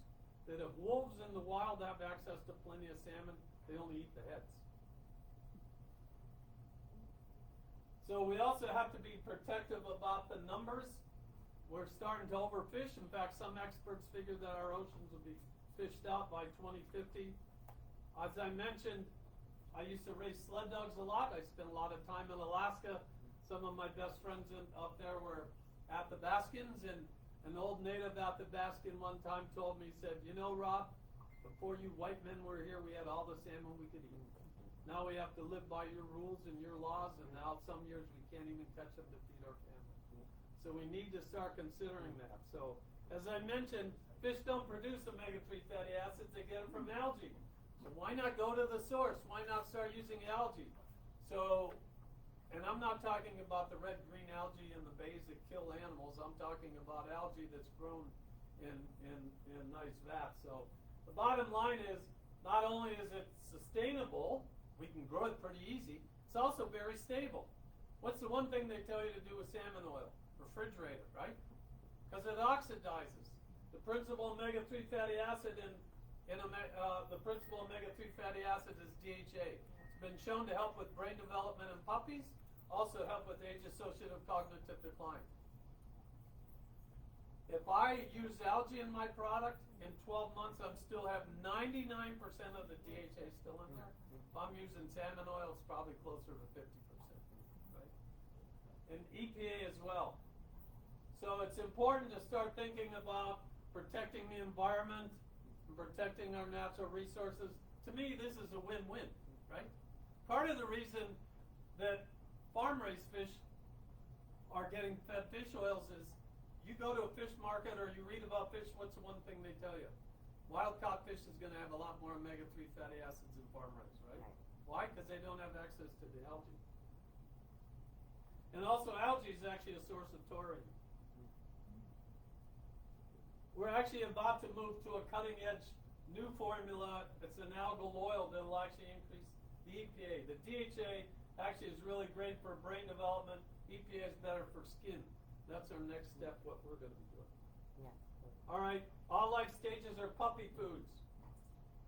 that if wolves in the wild have access to plenty of salmon, they only eat the heads. So we also have to be protective about the numbers. We're starting to overfish. In fact, some experts figure that our oceans will be fished out by 2050. As I mentioned, I used to race sled dogs a lot. I spent a lot of time in Alaska. Some of my best friends up there were Athabascans, and an old native Athabascan one time told me, he said, you know, Rob, before you white men were here, we had all the salmon we could eat. Now we have to live by your rules and your laws, and now some years we can't even catch them to feed our family. So we need to start considering that. So as I mentioned, fish don't produce omega-3 fatty acids, they get it from algae. So why not go to the source? Why not start using algae? So, and I'm not talking about the red-green algae in the bays that kill animals. I'm talking about algae that's grown in nice vats. So the bottom line is, not only is it sustainable, we can grow it pretty easy, it's also very stable. What's the one thing they tell you to do with salmon oil? Refrigerate it, right? Because it oxidizes. The principal omega-3 fatty acid the principal omega-3 fatty acid is DHA. It's been shown to help with brain development in puppies, also help with age-associated cognitive decline. If I use algae in my product, in 12 months I'm still have 99% of the DHA still in there. If I'm using salmon oil, it's probably closer to 50%, right? And EPA as well. So it's important to start thinking about protecting the environment and protecting our natural resources. To me, this is a win-win, right? Part of the reason that farm-raised fish are getting fed fish oils is you go to a fish market or you read about fish, what's the one thing they tell you? Wild-caught fish is going to have a lot more omega-3 fatty acids than farm-raised, right? Why? Because they don't have access to the algae. And also algae is actually a source of taurine. We're actually about to move to a cutting-edge new formula. It's an algal oil that will actually increase the EPA. The DHA actually is really great for brain development. EPA is better for skin. That's our next step, what we're going to be doing. Yeah. All right, all life stages are puppy foods.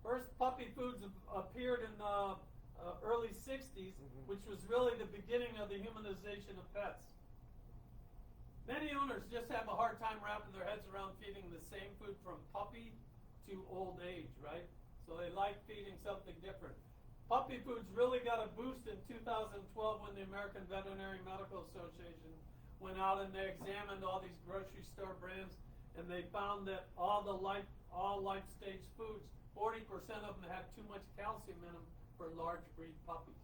First puppy foods appeared in the early 60s, which was really the beginning of the humanization of pets. Many owners just have a hard time wrapping their heads around feeding the same food from puppy to old age, right? So they like feeding something different. Puppy foods really got a boost in 2012 when the American Veterinary Medical Association went out and they examined all these grocery store brands, and they found that all life stage foods, 40% of them had too much calcium in them for large breed puppies.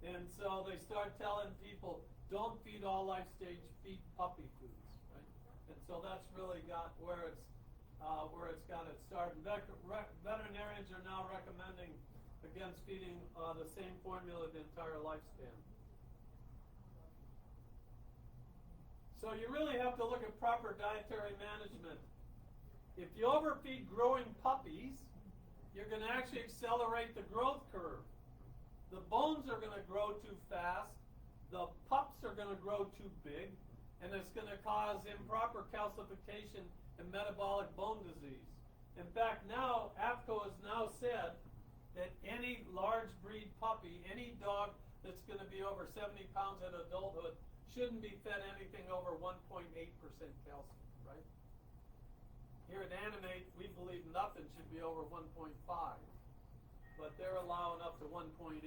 And so they start telling people, don't feed all life stage, feed puppy foods, right? And so that's really got where it's got its start. Veterinarians are now recommending against feeding the same formula the entire lifespan. So you really have to look at proper dietary management. If you overfeed growing puppies, you're going to actually accelerate the growth curve. The bones are going to grow too fast, the pups are going to grow too big, and it's going to cause improper calcification and metabolic bone disease. In fact, now, AFCO has now said that any large breed puppy, any dog that's going to be over 70 pounds at adulthood, shouldn't be fed anything over 1.8% calcium, right? Here at Annamaet, we believe nothing should be over 1.5, but they're allowing up to 1.8.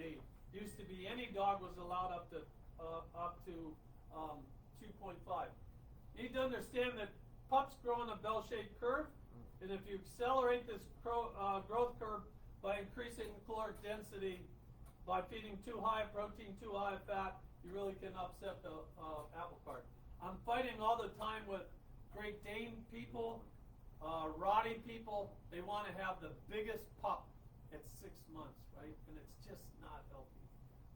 Used to be any dog was allowed up to 2.5. You need to understand that pups grow in a bell-shaped curve, and if you accelerate this growth curve by increasing caloric density, by feeding too high protein, too high fat, you really can upset the apple cart. I'm fighting all the time with Great Dane people, Rottie people. They want to have the biggest pup at 6 months, right? And it's just not healthy.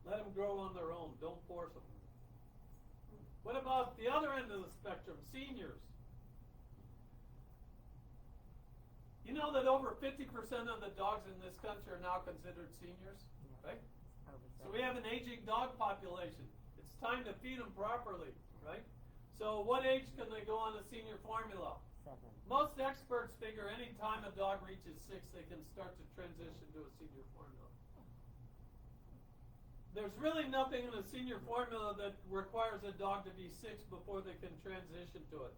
Let them grow on their own. Don't force them. What about the other end of the spectrum, seniors? You know that over 50% of the dogs in this country are now considered seniors, right? So we have an aging dog population. It's time to feed them properly, right? So what age can they go on a senior formula? 7. Most experts figure any time a dog reaches 6, they can start to transition to a senior formula. There's really nothing in a senior formula that requires a dog to be 6 before they can transition to it.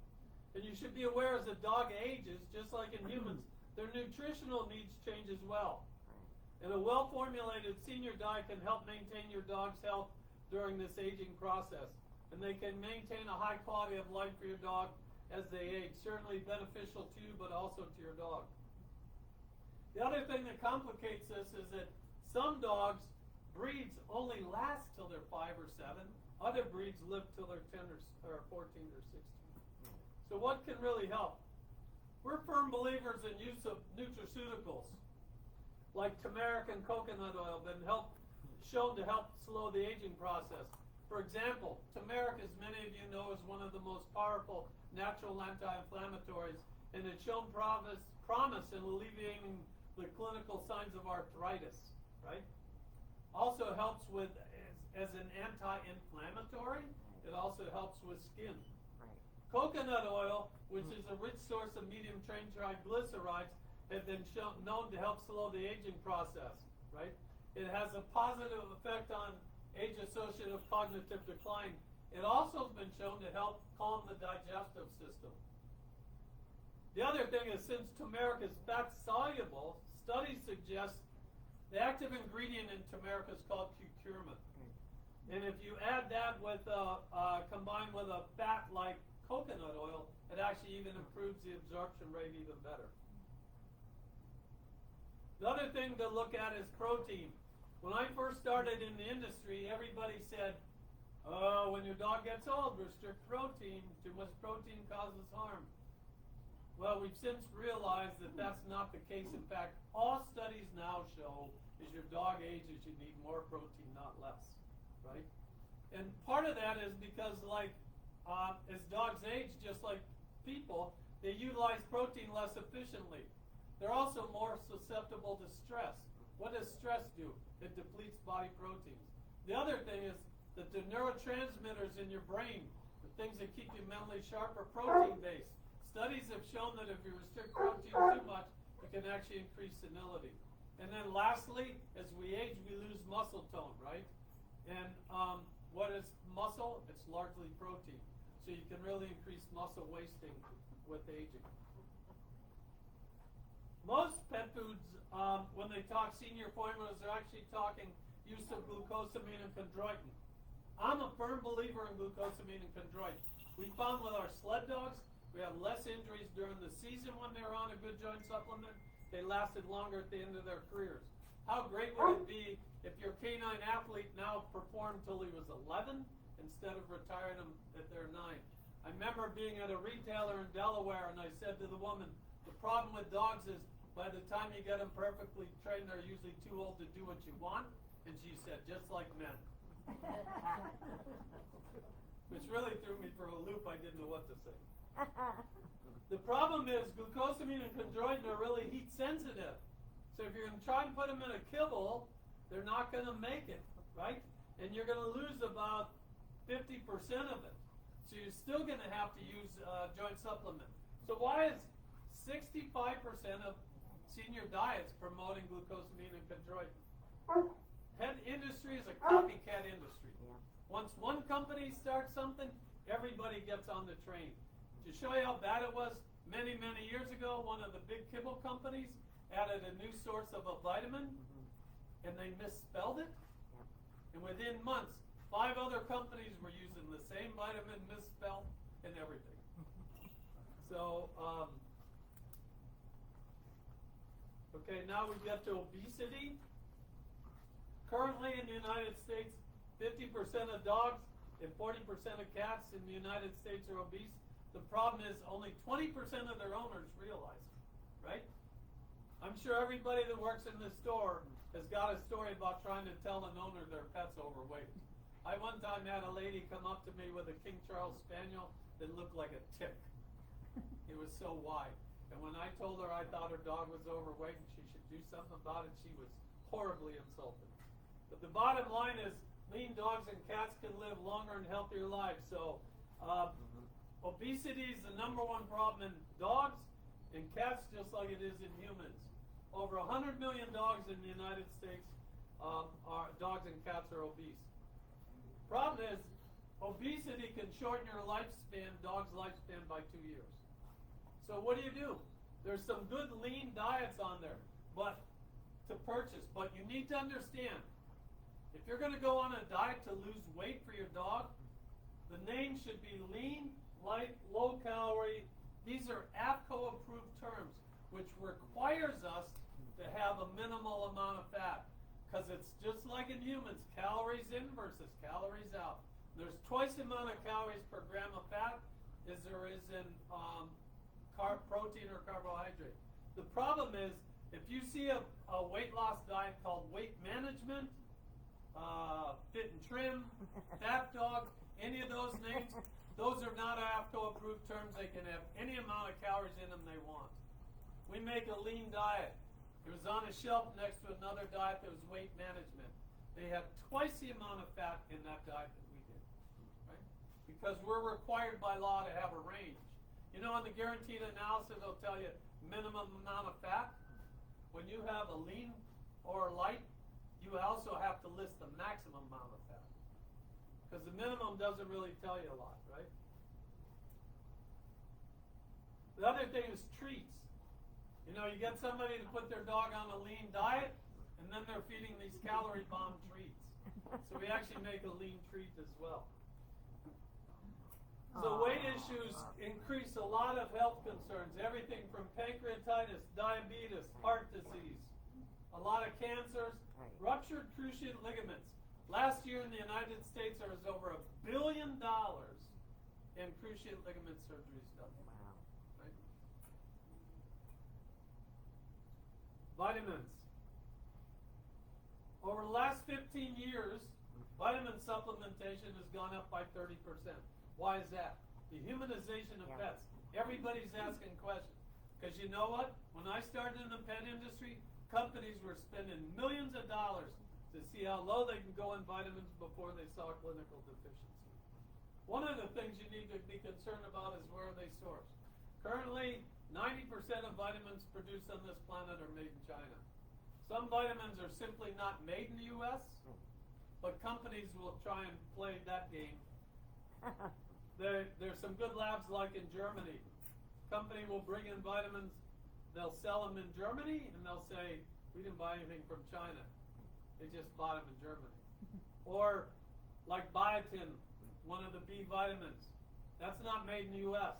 And you should be aware as a dog ages, just like in humans, their nutritional needs change as well. And a well-formulated senior diet can help maintain your dog's health during this aging process. And they can maintain a high quality of life for your dog as they age. Certainly beneficial to you, but also to your dog. The other thing that complicates this is that some dogs, breeds only last till they're 5 or 7. Other breeds live till they're 10 or 14 or 16. So what can really help? We're firm believers in use of nutraceuticals, like turmeric and coconut oil, that shown to help slow the aging process. For example, turmeric, as many of you know, is one of the most powerful natural anti-inflammatories, and it's shown promise promise in alleviating the clinical signs of arthritis, right? Also helps with, as an anti-inflammatory, it also helps with skin. Right. Coconut oil, which is a rich source of medium-chain triglycerides, have been known to help slow the aging process, right? It has a positive effect on age-associated cognitive decline. It also has been shown to help calm the digestive system. The other thing is, since turmeric is fat-soluble, studies suggest the active ingredient in turmeric is called curcumin. And if you add that with, combined with a fat like coconut oil, it actually even improves the absorption rate even better. The other thing to look at is protein. When I first started in the industry, everybody said, oh, when your dog gets old, restrict protein. Too much protein causes harm. Well, we've since realized that that's not the case. In fact, all studies now show as your dog ages, you need more protein, not less, right? And part of that is because, like, as dogs age, just like people, they utilize protein less efficiently. They're also more susceptible to stress. What does stress do? It depletes body proteins. The other thing is that the neurotransmitters in your brain, the things that keep you mentally sharp, are protein-based. Studies have shown that if you restrict protein too much, it can actually increase senility. And then lastly, as we age, we lose muscle tone, right? And what is muscle? It's largely protein. So you can really increase muscle wasting with aging. Most pet foods, when they talk senior formulas, they're actually talking use of glucosamine and chondroitin. I'm a firm believer in glucosamine and chondroitin. We found with our sled dogs, we have less injuries during the season when they're on a good joint supplement. They lasted longer at the end of their careers. How great would it be if your canine athlete now performed till he was 11 instead of retiring them at their 9? I remember being at a retailer in Delaware, and I said to the woman, the problem with dogs is by the time you get them perfectly trained, they're usually too old to do what you want. And she said, just like men. Which really threw me for a loop. I didn't know what to say. The problem is glucosamine and chondroitin are really heat sensitive. So if you're going to try and put them in a kibble, they're not going to make it, right? And you're going to lose about 50% of it. So you're still going to have to use joint supplement. So why is 65% of senior diets promoting glucosamine and chondroitin? Pet industry is a copycat industry. Yeah. Once one company starts something, everybody gets on the train. To show you how bad it was, many, many years ago, one of the big kibble companies added a new source of a vitamin, and they misspelled it. And within months, 5 other companies were using the same vitamin misspelled and everything. So, okay, now we get to obesity. Currently in the United States, 50% of dogs and 40% of cats in the United States are obese. The problem is only 20% of their owners realize it, right? I'm sure everybody that works in this store has got a story about trying to tell an owner their pet's overweight. I one time had a lady come up to me with a King Charles Spaniel that looked like a tick. It was so wide. And when I told her I thought her dog was overweight and she should do something about it, she was horribly insulted. But the bottom line is lean dogs and cats can live longer and healthier lives. So obesity is the #1 problem in dogs and cats, just like it is in humans. Over 100 million dogs in the United States dogs and cats are obese. Problem is, obesity can shorten your lifespan, dog's lifespan, by 2 years. So what do? There's some good lean diets on there, but to purchase. But you need to understand, if you're going to go on a diet to lose weight for your dog, the name should be lean, light, low calorie. These are AFCO-approved terms, which requires us to have a minimal amount of fat. Because it's just like in humans, calories in versus calories out. There's twice the amount of calories per gram of fat as there is in protein or carbohydrate. The problem is, if you see a weight loss diet called weight management, fit and trim, fat dog, any of those names, those are not AFCO approved terms. They can have any amount of calories in them they want. We make a lean diet. It was on a shelf next to another diet that was weight management. They have twice the amount of fat in that diet that we did, right? Because we're required by law to have a range. You know, in the guaranteed analysis, they'll tell you minimum amount of fat. When you have a lean or light, you also have to list the maximum amount of fat. Because the minimum doesn't really tell you a lot, right? The other thing is treats. You know, you get somebody to put their dog on a lean diet, and then they're feeding these calorie bomb treats. So we actually make a lean treat as well. So weight issues increase a lot of health concerns, everything from pancreatitis, diabetes, heart disease, a lot of cancers, ruptured cruciate ligaments. Last year in the United States, there was over $1 billion in cruciate ligament surgeries done. Wow. Right? Vitamins. Over the last 15 years, vitamin supplementation has gone up by 30%. Why is that? The humanization of pets. Everybody's asking questions. Because you know what? When I started in the pet industry, companies were spending millions of dollars to see how low they can go in vitamins before they saw clinical deficiency. One of the things you need to be concerned about is where are they sourced. Currently, 90% of vitamins produced on this planet are made in China. Some vitamins are simply not made in the U.S., but companies will try and play that game. There's some good labs like in Germany. Company will bring in vitamins, they'll sell them in Germany, and they'll say, we didn't buy anything from China. They just bought them in Germany. Or like biotin, one of the B vitamins. That's not made in the U.S.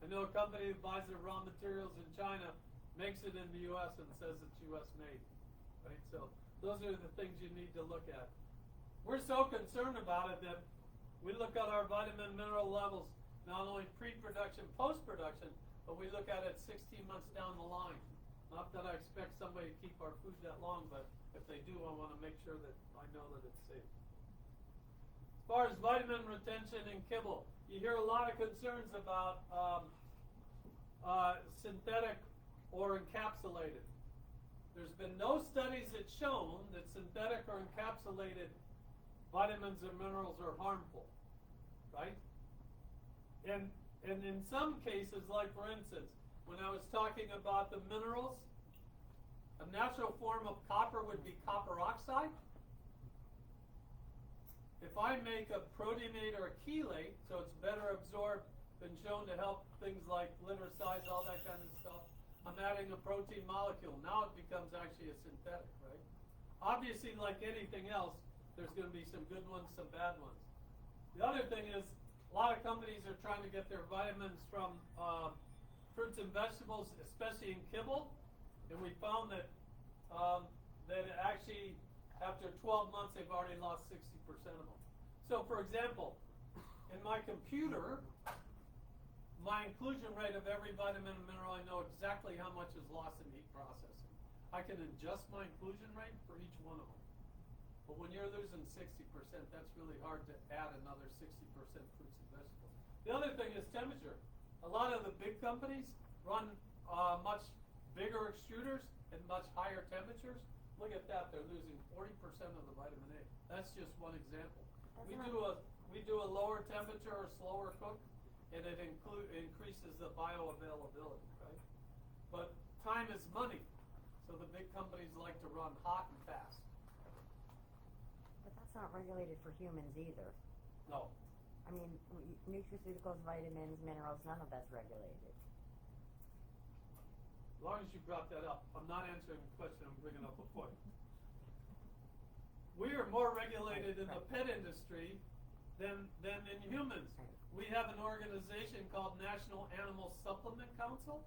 I know a company that buys their raw materials in China, makes it in the U.S. and says it's U.S. made. Right? So those are the things you need to look at. We're so concerned about it that we look at our vitamin mineral levels, not only pre-production, post-production, but we look at it 16 months down the line. Not that I expect somebody to keep our food that long, but if they do, I want to make sure that I know that it's safe. As far as vitamin retention in kibble, you hear a lot of concerns about synthetic or encapsulated. There's been no studies that shown that synthetic or encapsulated vitamins and minerals are harmful, right? And in some cases, like for instance, when I was talking about the minerals, a natural form of copper would be copper oxide. If I make a proteinate or a chelate, so it's better absorbed, been shown to help things like liver size, all that kind of stuff, I'm adding a protein molecule. Now it becomes actually a synthetic, right? Obviously, like anything else, there's going to be some good ones, some bad ones. The other thing is, a lot of companies are trying to get their vitamins from fruits and vegetables, especially in kibble, and we found that that actually, after 12 months, they've already lost 60% of them. So, for example, in my computer, my inclusion rate of every vitamin and mineral, I know exactly how much is lost in meat processing. I can adjust my inclusion rate for each one of them. But when you're losing 60%, that's really hard to add another 60% fruits and vegetables. The other thing is temperature. A lot of the big companies run much bigger extruders at much higher temperatures. Look at that, they're losing 40% of the vitamin A. That's just one example. We do a lower temperature or slower cook, and it increases the bioavailability, right? But time is money, so the big companies like to run hot and fast. But that's not regulated for humans either. No. I mean, nutraceuticals, vitamins, minerals, none of that's regulated. As long as you brought that up, I'm not answering the question, I'm bringing up a point. We are more regulated in the pet industry than in humans. We have an organization called National Animal Supplement Council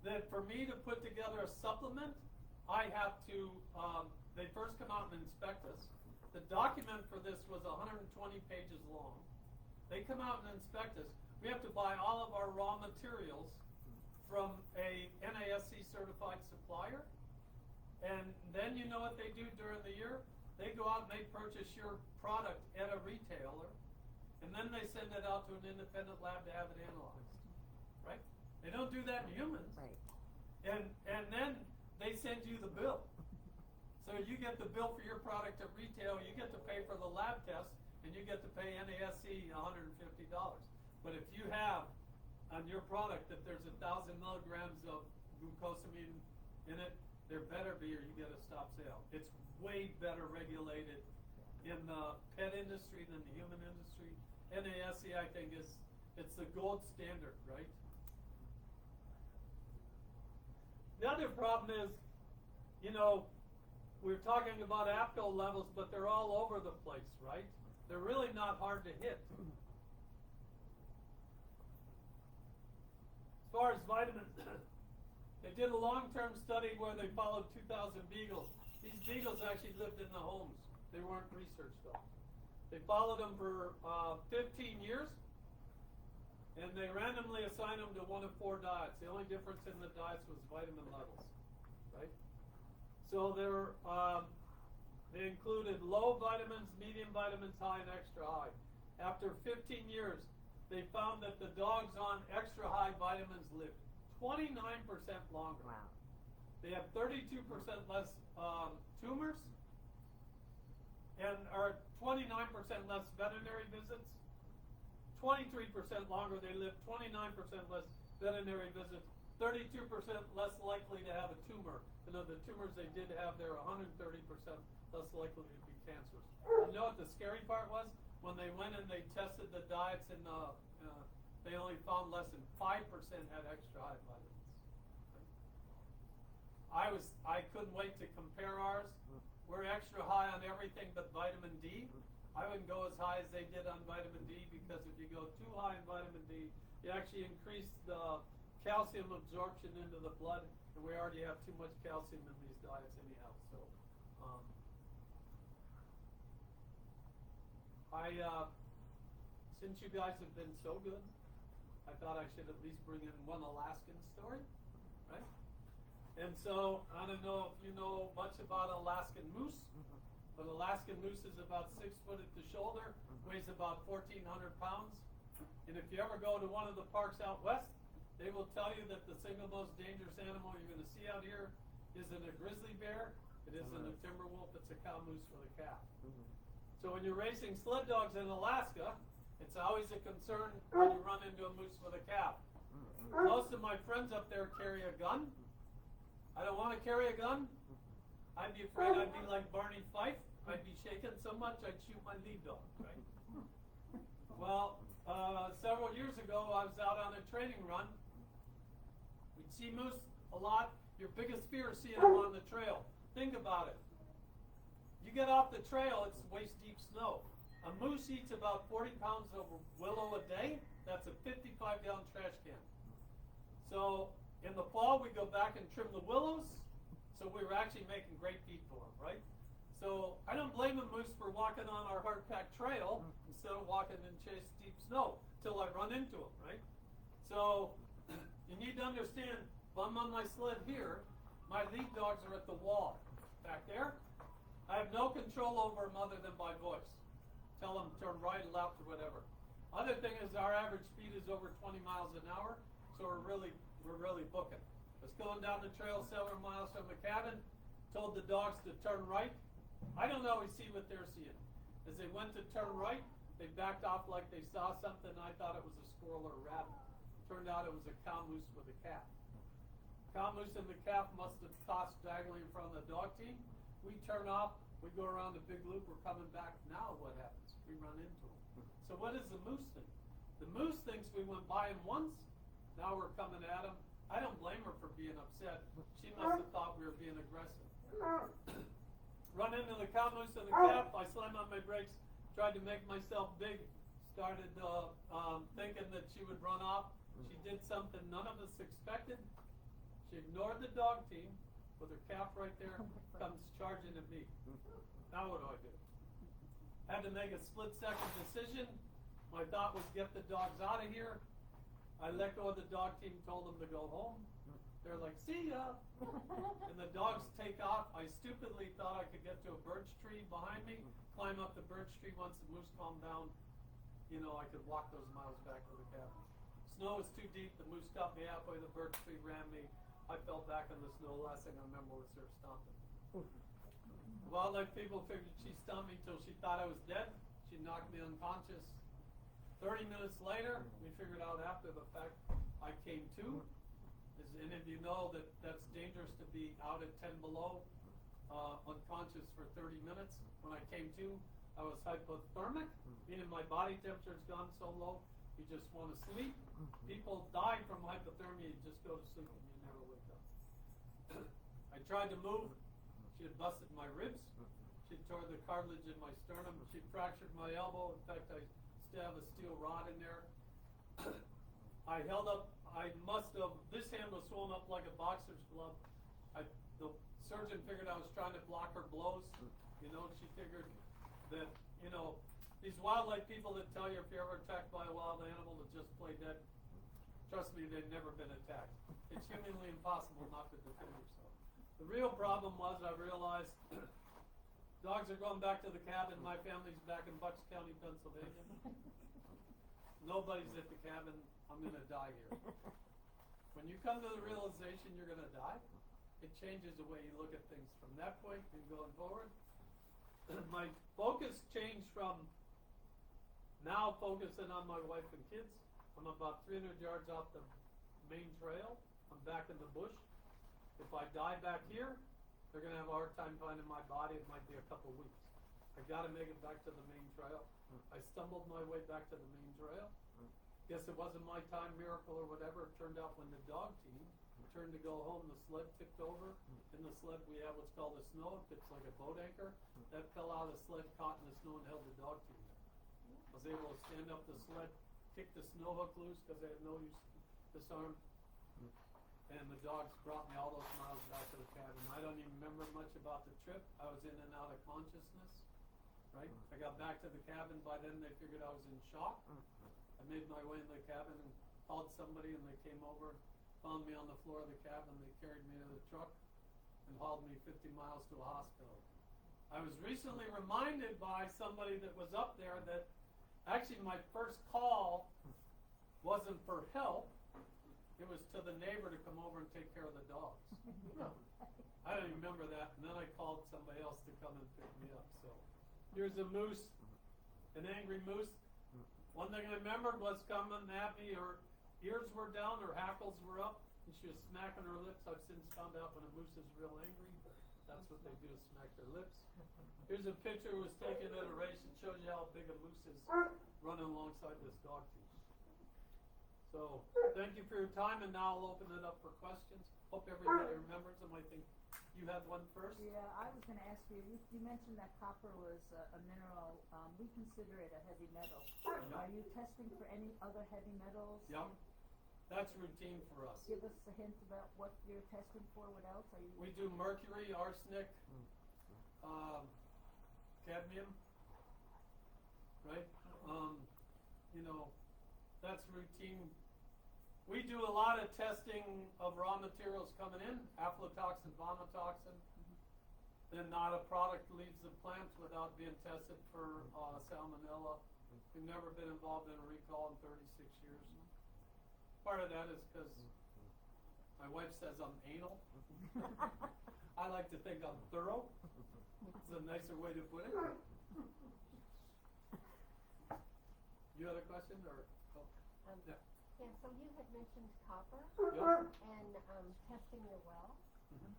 that for me to put together a supplement, I have to, they first come out and inspect us. The document for this was 120 pages long. They come out and inspect us. We have to buy all of our raw materials from a NASC certified supplier. And then you know what they do during the year? They go out and they purchase your product at a retailer, and then they send it out to an independent lab to have it analyzed. Right? They don't do that in humans. Right. And then they send you the bill. So you get the bill for your product at retail, you get to pay for the lab test, and you get to pay NASE $150. But if you have on your product that there's 1,000 milligrams of glucosamine in it, there better be or you get a stop sale. It's way better regulated in the pet industry than the human industry. NASE, I think, it's the gold standard, right? The other problem is, you know, we're talking about apto levels, but they're all over the place, right? They're really not hard to hit. As far as vitamins, they did a long-term study where they followed 2,000 beagles. These beagles actually lived in the homes. They weren't research dogs. They followed them for 15 years, and they randomly assigned them to one of 4 diets. The only difference in the diets was vitamin levels, right? So they included low vitamins, medium vitamins, high, and extra high. After 15 years, they found that the dogs on extra high vitamins lived 29% longer. Wow. They have 32% less tumors, and are 29% less veterinary visits. 23% longer they live, 29% less veterinary visits, 32% less likely to have a tumor. You know, the tumors they did have, they're 130% less likely to be cancerous. You know what the scary part was? When they went and they tested the diets, and they only found less than 5% had extra high vitamins. I couldn't wait to compare ours. We're extra high on everything but vitamin D. I wouldn't go as high as they did on vitamin D, because if you go too high in vitamin D, you actually increase the calcium absorption into the blood, and we already have too much calcium in these diets anyhow. So, since you guys have been so good, I thought I should at least bring in one Alaskan story, right? And so, I don't know if you know much about Alaskan moose, but Alaskan moose is about 6 foot at the shoulder, weighs about 1,400 pounds. And if you ever go to one of the parks out west, they will tell you that the single most dangerous animal you're going to see out here isn't a grizzly bear, it isn't a timber wolf, it's a cow moose with a calf. So when you're racing sled dogs in Alaska, it's always a concern when you run into a moose with a calf. Most of my friends up there carry a gun. I don't want to carry a gun. I'd be afraid I'd be like Barney Fife. I'd be shaken so much I'd shoot my lead dog, right? Well, several years ago I was out on a training run. We'd see moose a lot. Your biggest fear is seeing them on the trail. Think about it. You get off the trail, it's waist deep snow. A moose eats about 40 pounds of willow a day. That's a 55-gallon trash can. So in the fall, we go back and trim the willows. So we were actually making great feed for them, right? So I don't blame a moose for walking on our hard-packed trail instead of walking in chase deep snow till I run into them, right? So you need to understand, if I'm on my sled here, my lead dogs are at the wall back there. I have no control over them other than by voice. Tell them turn right, left, or whatever. Other thing is our average speed is over 20 miles an hour, so we're really booking. I was going down the trail several miles from the cabin, told the dogs to turn right. I don't always see what they're seeing. As they went to turn right, they backed off like they saw something. I thought it was a squirrel or a rabbit. Turned out it was a cow moose with a calf. Cow moose and the calf must have tossed diagonally in front of the dog team. We turn off, we go around the big loop, we're coming back. Now what happens? We run into them. So what does the moose think? The moose thinks we went by him once, now we're coming at him. I don't blame her for being upset. She must have thought we were being aggressive. Run into the cow moose and the calf, I slammed on my brakes, tried to make myself big, started thinking that she would run off. She did something none of us expected. She ignored the dog team with her calf right there, comes charging at me. Now what do? Had to make a split-second decision. My thought was get the dogs out of here. I let go of the dog team, told them to go home. They're like, see ya. And the dogs take off. I stupidly thought I could get to a birch tree behind me, climb up the birch tree. Once the moose calmed down, you know, I could walk those miles back to the cabin. Snow was too deep. The moose stopped me halfway. The birch tree ran me. I fell back in the snow. Last thing I remember was her stomping. Wildlife people figured she stomped me till she thought I was dead. She knocked me unconscious. 30 minutes later, we figured out after the fact I came to. As any of you know, that's dangerous to be out at 10 below, unconscious for 30 minutes. When I came to, I was hypothermic, meaning my body temperature's gone so low, you just want to sleep. People die from hypothermia, you just go to sleep and you never wake up. I tried to move, she had busted my ribs, she tore the cartilage in my sternum, she fractured my elbow, in fact I still have a steel rod in there. I held up, this hand was swollen up like a boxer's glove. The surgeon figured I was trying to block her blows, she figured that, these wildlife people that tell you if you're ever attacked by a wild animal to just play dead, trust me, they've never been attacked. It's humanly impossible not to defend yourself. The real problem was I realized dogs are going back to the cabin. My family's back in Bucks County, Pennsylvania. Nobody's at the cabin. I'm going to die here. When you come to the realization you're going to die, it changes the way you look at things from that point and going forward. My focus changed from now focusing on my wife and kids. I'm about 300 yards off the main trail. I'm back in the bush. If I die back here, they're going to have a hard time finding my body. It might be a couple weeks. I got to make it back to the main trail. I stumbled my way back to the main trail. Guess it wasn't my time, miracle or whatever. It turned out when the dog team turned to go home, the sled tipped over. In the sled we have what's called a snow. It's like a boat anchor. That fell out of the sled, caught in the snow and held the dog team there. I was able to stand up the sled, kick the snow hook loose because I had no use this arm. And the dogs brought me all those miles back to the cabin. I don't even remember much about the trip. I was in and out of consciousness, right? I got back to the cabin. By then they figured I was in shock. I made my way in the cabin and called somebody and they came over, found me on the floor of the cabin. They carried me to the truck and hauled me 50 miles to a hospital. I was recently reminded by somebody that was up there that actually my first call wasn't for help. It was to the neighbor to come over and take care of the dogs. I don't even remember that. And then I called somebody else to come and pick me up. So here's a moose, an angry moose. One thing I remembered was coming at me, her ears were down, her hackles were up, and she was smacking her lips. I've since found out when a moose is real angry, that's what they do, is smack their lips. Here's a picture that was taken at a race. It shows you how big a moose is running alongside this dog team. So, thank you for your time, and now I'll open it up for questions. Hope everybody remembers them. I think you had one first. Yeah, I was going to ask you, you mentioned that copper was a mineral. We consider it a heavy metal. Yeah. Are you testing for any other heavy metals? Yeah, that's routine for us. Give us a hint about what you're testing for. What else are you? We do mercury, arsenic, cadmium, right? That's routine. We do a lot of testing of raw materials coming in, aflatoxin, vomitoxin. Then not a product leaves the plant without being tested for salmonella. We've never been involved in a recall in 36 years. Part of that is because my wife says I'm anal. I like to think I'm thorough. It's a nicer way to put it. You had a question or? Yeah. Yeah, so you had mentioned copper Yep. and testing your well. Mm-hmm.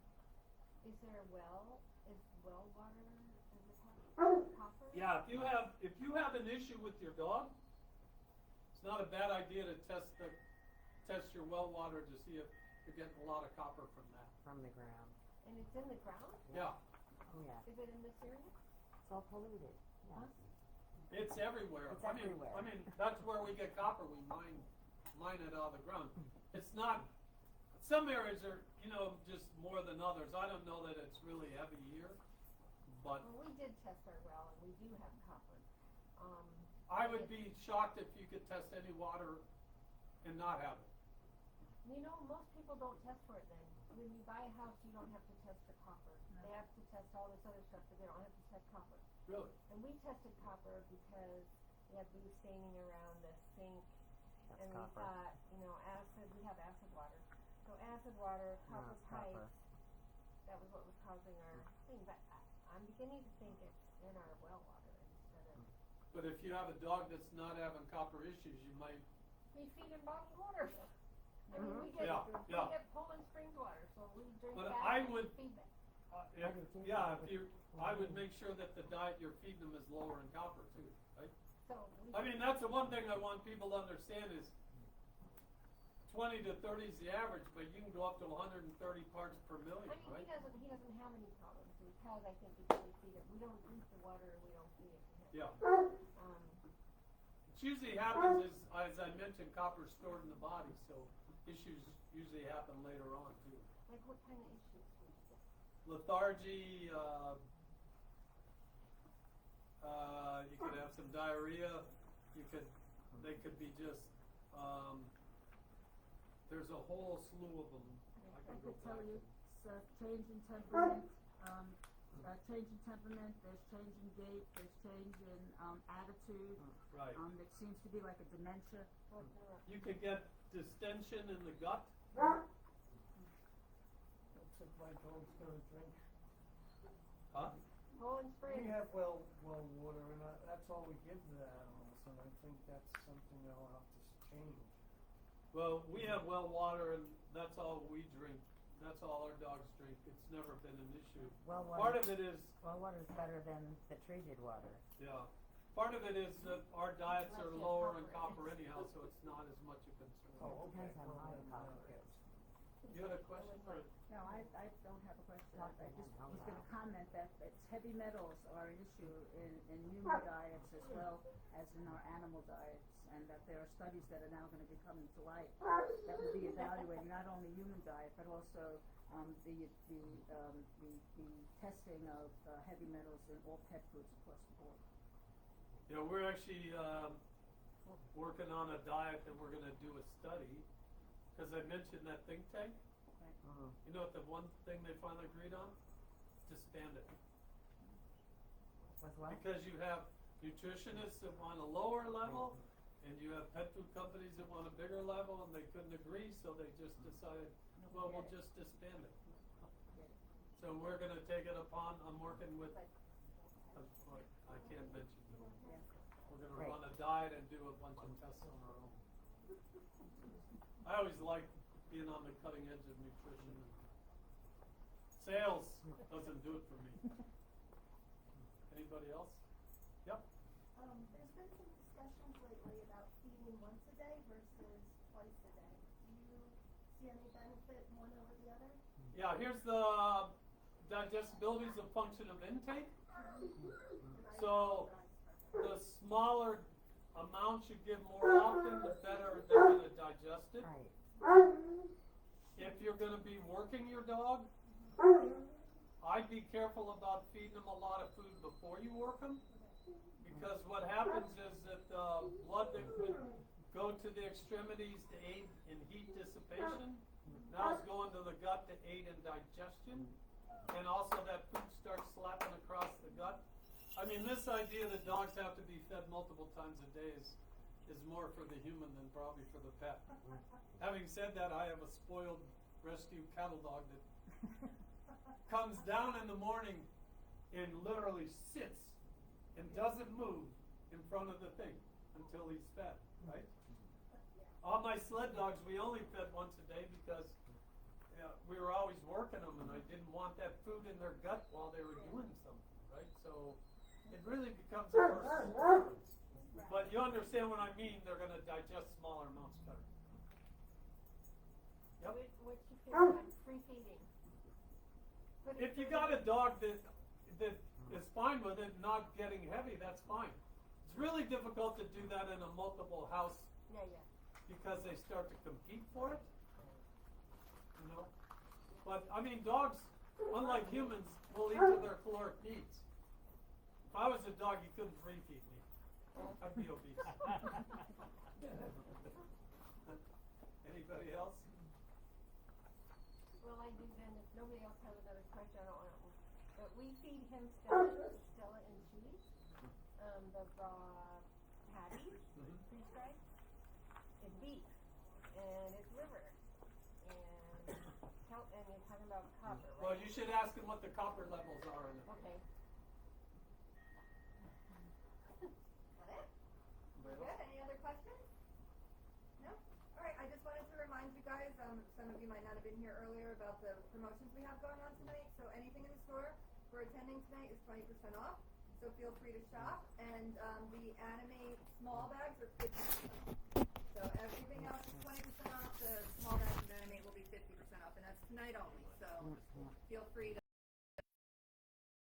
Is there a well? Is well water does it have copper? Yeah, if you have an issue with your dog, it's not a bad idea to test your well water to see if you're getting a lot of copper from that. From the ground. And it's in the ground? Yeah, Oh yeah. Is it in this area? It's all polluted. Yeah. it's everywhere. It's everywhere. I mean, that's where we get copper. We mine it out of the ground. It's not. Some areas are, just more than others. I don't know that it's really heavy here, but Well, we did test our well and we do have copper. I would be shocked if you could test any water and not have it. Most people don't test for it then. When you buy a house, you don't have to test for copper. No. They have to test all this other stuff, but they don't have to test copper. Really? And we tested copper because we have blue staining around the sink. That's And copper. we thought, acid, we have acid water. So acid water, copper copper. pipes, that was what was causing our thing, but I'm beginning to think it's in our well water instead of, But if you have a dog that's not having copper issues, you might, we feed him bottled water. I mean, we get, Yeah, we yeah. get Poland Springs water, so we drink But that I and would- feed that. I would make sure that the diet you're feeding them is lower in copper too, right? So we. I mean, that's the one thing I want people to understand is 20 to 30 is the average, but you can go up to 130 parts per million, I mean, right? he doesn't have any problems because I think because we feed it, we don't drink the water and we don't feed it. Yeah. Um, It usually happens as I mentioned, copper is stored in the body, so issues usually happen later on too. like what kind of issues? Lethargy, you could have some diarrhea, they could be just, there's a whole slew of them. I I can go could tell back you, and- it's change in temperament, change in temperament, there's change in gait, there's change in attitude. Right. It seems to be like a dementia. You could get distension in the gut. Looks like my dog's gonna drink. Huh? Poland Springs. We have well water, and that's all we give the animals, and I think that's something they'll have to change. Well, we have well water and that's all we drink. That's all our dogs drink. It's never been an issue. Well Part water, of it is, well water's better than the treated water. yeah, part of it is that our diets are lower in copper anyhow, so it's not as much a concern. Oh, depends on how the copper is. You had a question or? No, I don't have a question. I just was gonna comment that heavy metals are an issue in human diets as well as in our animal diets, and that there are studies that are now gonna be coming to light that will be evaluating not only human diet, but also, the testing of, heavy metals in all pet foods across the board. You know, we're actually, working on a diet that we're gonna do a study, cause I mentioned that think tank. You know what the one thing they finally agreed on? Disband it. With what? Because you have nutritionists that want a lower level, and you have pet food companies that want a bigger level, and they couldn't agree, so they just decided, well, we'll just disband it. So we're gonna take it upon, I'm working with, I can't mention it. We're gonna Right. run a diet and do a bunch of tests on our own. I always like being on the cutting edge of nutrition. Sales doesn't do it for me. Anybody else? Yep. There's been some discussions lately about feeding once a day versus twice a day. Do you see any benefit one over the other? Yeah, here's the digestibility is a function of intake. So the smaller amounts you give more often, the better they're gonna digest it. Right. If you're gonna be working your dog, I'd be careful about feeding them a lot of food before you work them, because what happens is that blood that could go to the extremities to aid in heat dissipation, now is going to the gut to aid in digestion, and also that food starts slapping across the gut. I mean, this idea that dogs have to be fed multiple times a day is more for the human than probably for the pet. Having said that, I have a spoiled rescue cattle dog that comes down in the morning and literally sits and doesn't move in front of the thing until he's fed, right? All my sled dogs, we only fed once a day because we were always working them, and I didn't want that food in their gut while they were doing something, right? So it really becomes a personal preference. But you understand what I mean, they're going to digest smaller amounts better. Yep. What's your feeling on free feeding? If you got a dog that is fine with it not getting heavy, that's fine. It's really difficult to do that in a multiple house Yeah. because they start to compete for it. You know? But I mean, dogs, unlike humans, will eat to their caloric needs. If I was a dog, you couldn't free feed me. I'd be obese. Anybody else? Well, I do then, if nobody else has another question, I don't want to, but we feed him Stella and cheese, the raw patties, freeze-dried, and beef, and it's liver, and copper, Well, right? you should ask them what the copper levels are in it. Okay. Is that it? Good, any other questions? No? Alright, I just wanted to remind you guys, some of you might not have been here earlier about the promotions we have going on tonight. So anything in the store we're attending tonight is 20% off. So feel free to shop, and the Annamaet small bags are 50%. So everything else is 20% off. The small bags of Annamaet will be 50% off, and that's tonight only. So feel free to